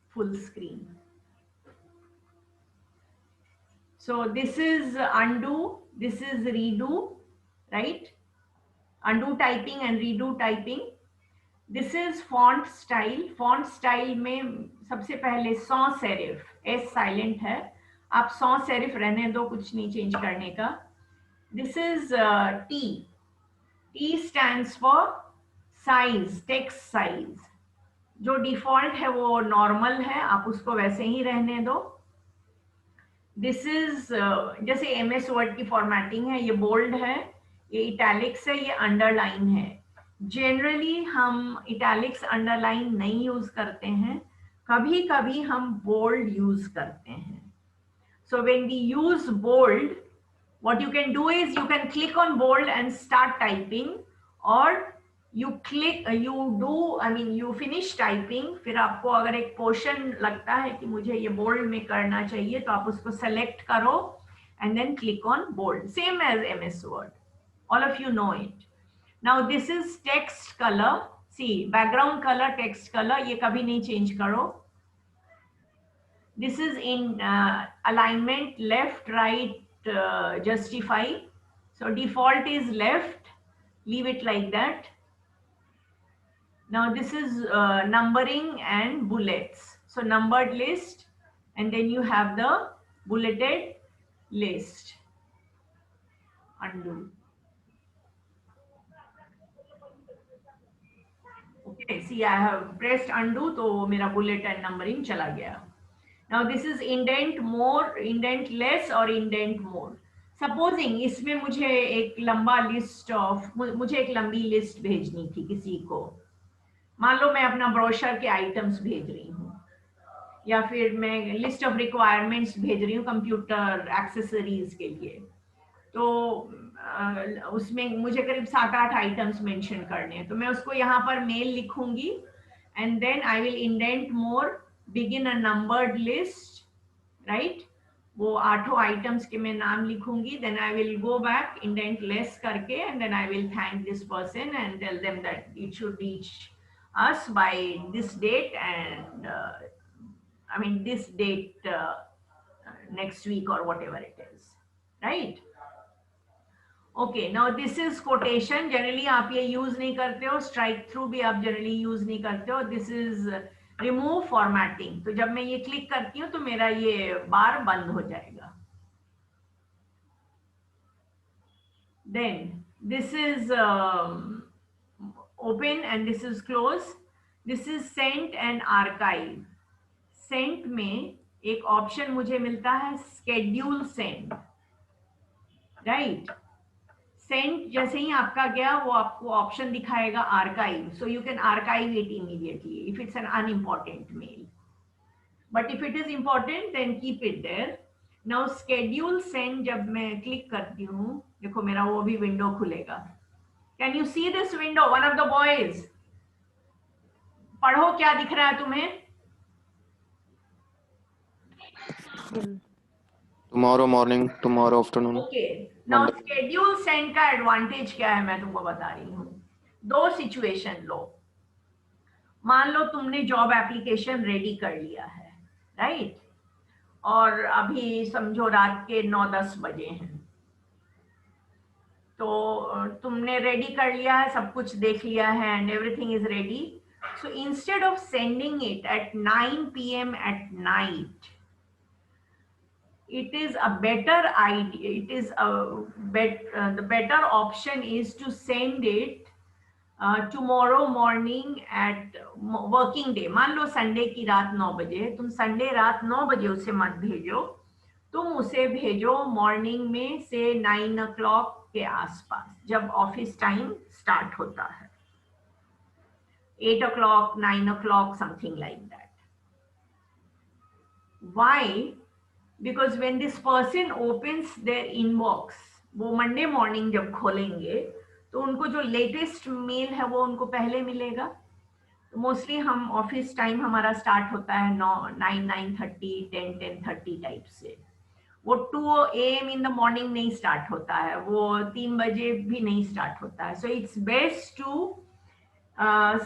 full screen. So this is undo, this is redo, right? Undo typing and redo typing. This is font style. Font style में सबसे पहले sans serif, S silent है. आप sans serif रहने दो, कुछ नहीं change करने का. This is T. T stands for size, text size. जो default है वो normal है, आप उसको वैसे ही रहने दो. This is जैसे MS Word की formatting है, ये bold है, ये italics है, ये underline है. Generally हम italics underline नहीं use करते हैं, कभी कभी हम bold use करते हैं. So when we use bold, what you can do is you can click on bold and start typing, or you finish typing, फिर आपको अगर एक portion लगता है कि मुझे ये bold में करना चाहिए, तो आप उसको select करो and then click on bold. Same as MS Word. All of you know it. Now this is text color. See, background color, text color, ये कभी नहीं change करो. This is in alignment, left, right, justify. So default is left, leave it like that. Now this is numbering and bullets. So numbered list, and then you have the bulleted list. Undo. Okay, see I have pressed undo, तो मेरा bullet and numbering चला गया. Now this is indent more, indent less और indent more. Supposing इसमें मुझे एक लंबा list of, मुझे एक लंबी list भेजनी थी किसी को. मान लो मैं अपना ब्रोशर के आइटम्स भेज रही हूँ, या फिर मैं लिस्ट ऑफ रिक्वायरमेंट्स भेज रही हूँ कंप्यूटर एक्सेसरीज के लिए, तो उसमें मुझे करीब 7-8 आइटम्स मेंशन करने हैं, तो मैं उसको यहाँ पर मेल लिखूंगी and then I will indent more, begin a numbered list, right. वो 8 आइटम्स के मैं नाम लिखूंगी, then I will go back, indent less करके, and then I will thank this person and tell them that it should reach us by this date, and this date next week or whatever it is, right? Okay, now this is quotation. Generally आप ये use नहीं करते हो, strike through भी आप generally use नहीं करते हो. This is remove formatting. तो जब मैं ये click करती हूँ तो मेरा ये बार बंद हो जाएगा. Then this is open and this is close. This is sent and archive. Sent में एक ऑप्शन मुझे मिलता है स्केड्यूल सेंड, राइट. सेंट जैसे ही आपका गया वो आपको ऑप्शन दिखाएगा archive, so you can archive it immediately if it's an unimportant mail. But if it is important then keep it there. Now schedule send जब मैं क्लिक करती हूँ, देखो मेरा वो भी विंडो खुलेगा. Can you see this window? One of the boys पढ़ो, क्या दिख रहा है तुम्हें? Tomorrow morning, tomorrow afternoon. Okay. Now schedule send का एडवांटेज क्या है मैं तुमको बता रही हूँ. दो सिचुएशन लो. मान लो तुमने जॉब एप्लीकेशन रेडी कर लिया है, राइट, और अभी समझो रात के 9-10 बजे हैं, तो तुमने रेडी कर लिया है, सब कुछ देख लिया है and everything is ready. So instead of sending it at 9 PM at night, it is a better idea, it is the better option is to send it tomorrow morning at working day. मान लो Sunday की रात 9 बजे, तुम Sunday रात 9 बजे उसे मत भेजो, तुम उसे भेजो मॉर्निंग में से 9 o'clock के आसपास, जब ऑफिस टाइम स्टार्ट होता है, 8 o'clock, 9 o'clock, something like that. Why? Because when this person opens their inbox, वो मंडे मॉर्निंग जब खोलेंगे तो उनको जो लेटेस्ट मेल है वो उनको पहले मिलेगा. तो मोस्टली हम ऑफिस टाइम हमारा स्टार्ट होता है 9:30, 10:30 टाइप से. वो 2 AM इन द मॉर्निंग नहीं स्टार्ट होता है, वो 3 बजे भी नहीं स्टार्ट होता है. So it's best to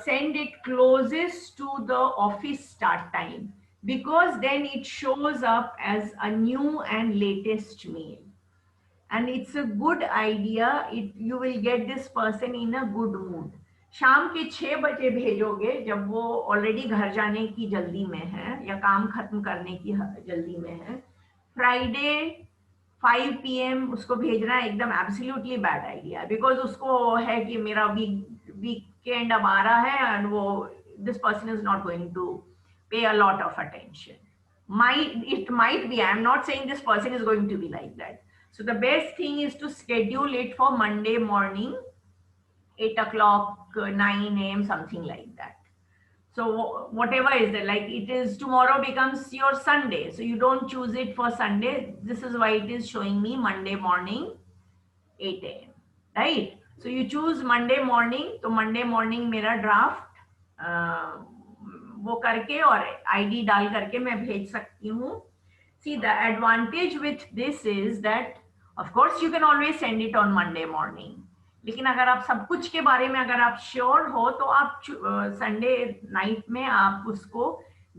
send it closest to the office start time, because then it shows up as a new and latest mail, and it's a good idea. You will get this person in a good mood. शाम के 6 बजे भेजोगे जब वो already घर जाने की जल्दी में है या काम खत्म करने की जल्दी में है. फ्राइडे 5 PM उसको भेजना एकदम एब्सोल्युटली बैड आइडिया, बिकॉज उसको है कि मेरा वीकेंड अब आ रहा है एंड वो this person is not going to pay a lot of attention. It might be, I'm not saying this person is going to be like that. So the best thing is to schedule it for Monday morning, 8 o'clock, 9 AM, something like that. So whatever is there, like it is tomorrow becomes your Sunday. So you don't choose it for Sunday. This is why it is showing me Monday morning, 8 AM, right? So you choose Monday morning. So Monday morning मेरा draft वो करके और ID डाल करके मैं भेज सकती हूँ. See, the advantage with this is that of course you can always send it on Monday morning. लेकिन अगर आप सब कुछ के बारे में अगर आप श्योर हो तो आप संडे नाइट में आप उसको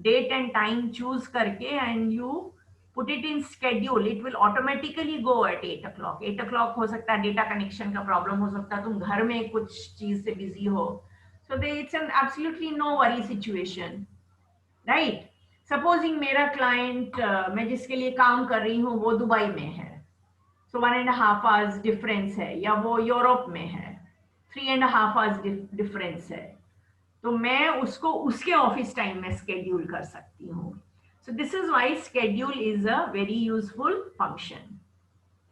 डेट एंड टाइम चूज करके and you put it in schedule. It will automatically go at 8 o'clock. 8 o'clock हो सकता है डेटा कनेक्शन का प्रॉब्लम हो सकता है, तुम घर में कुछ चीज से बिजी हो. So it's an absolutely no worry situation, right? Supposing मेरा client मैं जिसके लिए काम कर रही हूँ वो दुबई में है, so 1.5 hours difference है, या वो यूरोप में है 3.5 hours difference है, तो मैं उसको उसके ऑफिस टाइम में schedule कर सकती हूँ. So this is why schedule is a very useful function,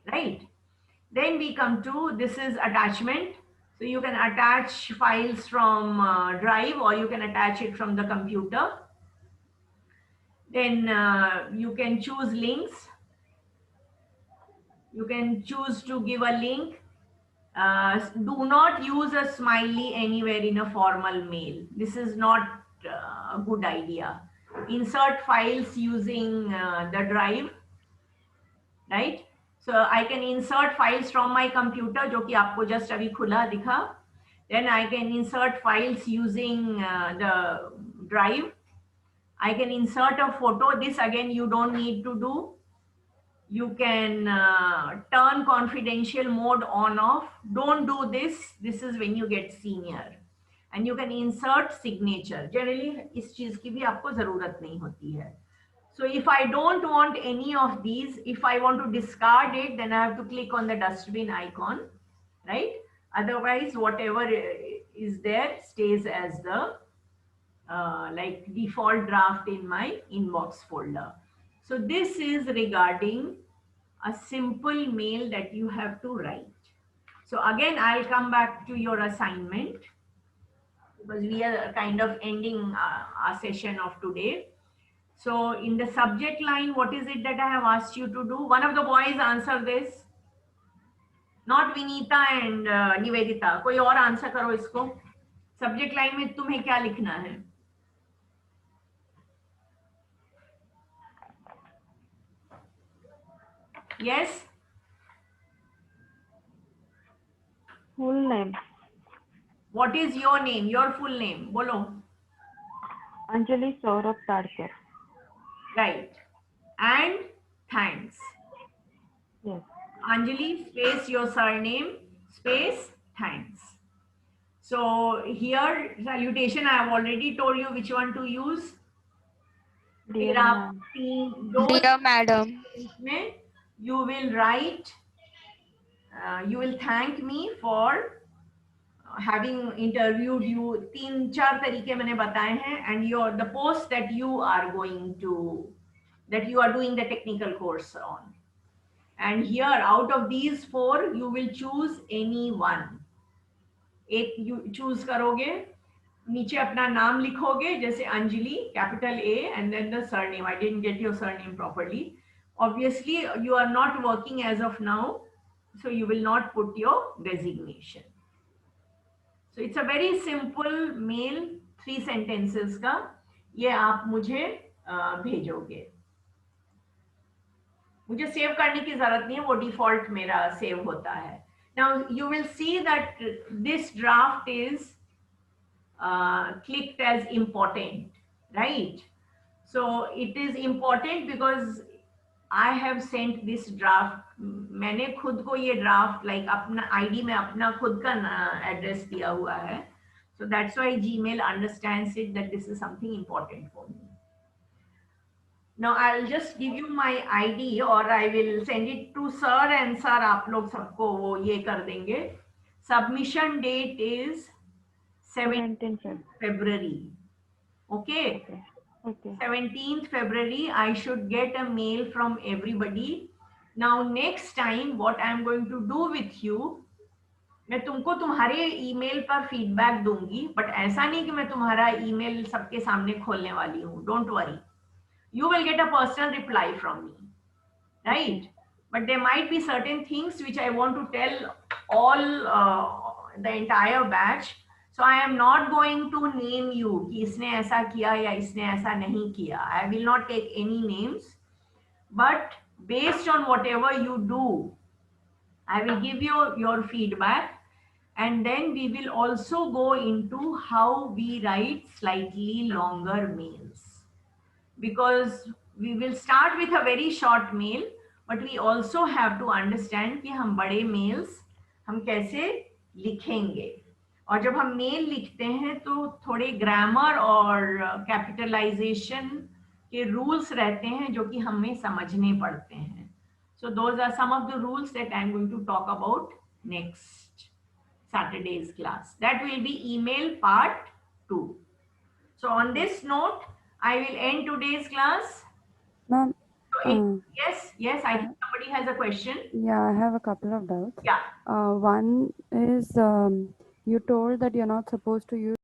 right? Then we come to, this is attachment. So you can attach files from Drive or you can attach it from the computer. Then you can choose links. You can choose to give a link. Do not use a smiley anywhere in a formal mail. This is not a good idea. Insert files using the Drive, right? So I can insert files from my computer, जो कि आपको just अभी खुला दिखा. Then I can insert files using the Drive. I can insert a photo. This again you don't need to do. You can turn confidential mode on off. Don't do this. This is when you get senior. And you can insert signature. Generally इस चीज की भी आपको जरूरत नहीं होती है. So if I don't want any of these, if I want to discard it, then I have to click on the dustbin icon right? Otherwise, whatever is there stays as the like default draft in my inbox folder. So this is regarding a simple mail that you have to write. So again, I'll come back to your assignment because we are kind of ending our session of today. So in the subject line, what is it that I have asked you to do? One of the boys answer this. Not Vinita and Nivedita. कोई और answer करो इसको. Subject line में तुम्हें क्या लिखना है? Yes. Full name. What is your name? Your full name. बोलो. Anjali Saurabh Tadkar. Right. And thanks. Yes. Anjali, space your surname, space thanks. So here salutation I have already told you which one to use. Dear फिर आप ma'am. Dear madam. इसमें you will write, you will thank me for having interviewed you. 3-4 तरीके मैंने बताए हैं, and the post that you are doing the technical course on. And here out of these 4 you will choose any one. एक you choose करोगे, नीचे अपना नाम लिखोगे, जैसे Anjali, capital A, and then the surname. I didn't get your surname properly. Obviously, you are not working as of now, so you will not put your designation. So it's a very simple mail, 3 sentences का. ये आप मुझे भेजोगे. मुझे save करने की जरूरत नहीं है, वो डिफॉल्ट मेरा सेव होता है. Now you will see that this draft is clicked as important, right? So it is important because I have sent this draft. मैंने खुद को ये draft like अपना ID में अपना खुद का address दिया हुआ है. So that's why Gmail understands it that this is something important for me. Now I'll just give you my ID or I will send it to sir and sir आप लोग सबको वो ये कर देंगे. Submission date is 17th February. Okay. Okay. 17th February, I should get a mail from everybody. Now next time what I am going to do with you, मैं तुमको तुम्हारे ईमेल पर फीडबैक दूंगी, बट ऐसा नहीं कि मैं तुम्हारा ईमेल सबके सामने खोलने वाली हूँ. Don't worry. You will get a personal reply from me, right? But there might be certain things which I want to tell all the entire batch. So I am not going to name you कि इसने ऐसा किया या इसने ऐसा नहीं किया. I will not take any names, but based on whatever you do, I will give you your feedback, and then we will also go into how we write slightly longer mails. Because we will start with a very short mail, but we also have to understand कि हम बड़े mails हम कैसे लिखेंगे. और जब हम mail लिखते हैं तो थोड़े ग्रामर और कैपिटलाइजेशन के रूल्स रहते हैं जो कि हमें समझने पड़ते हैं. So those are some of the rules that I am going to talk about next Saturday's class. That will be email part 2. So on this note, I will end today's class. Ma'am, Yes, I think somebody has a question. yeah, I have a couple of doubts. Yeah. One is you told that you're not supposed to use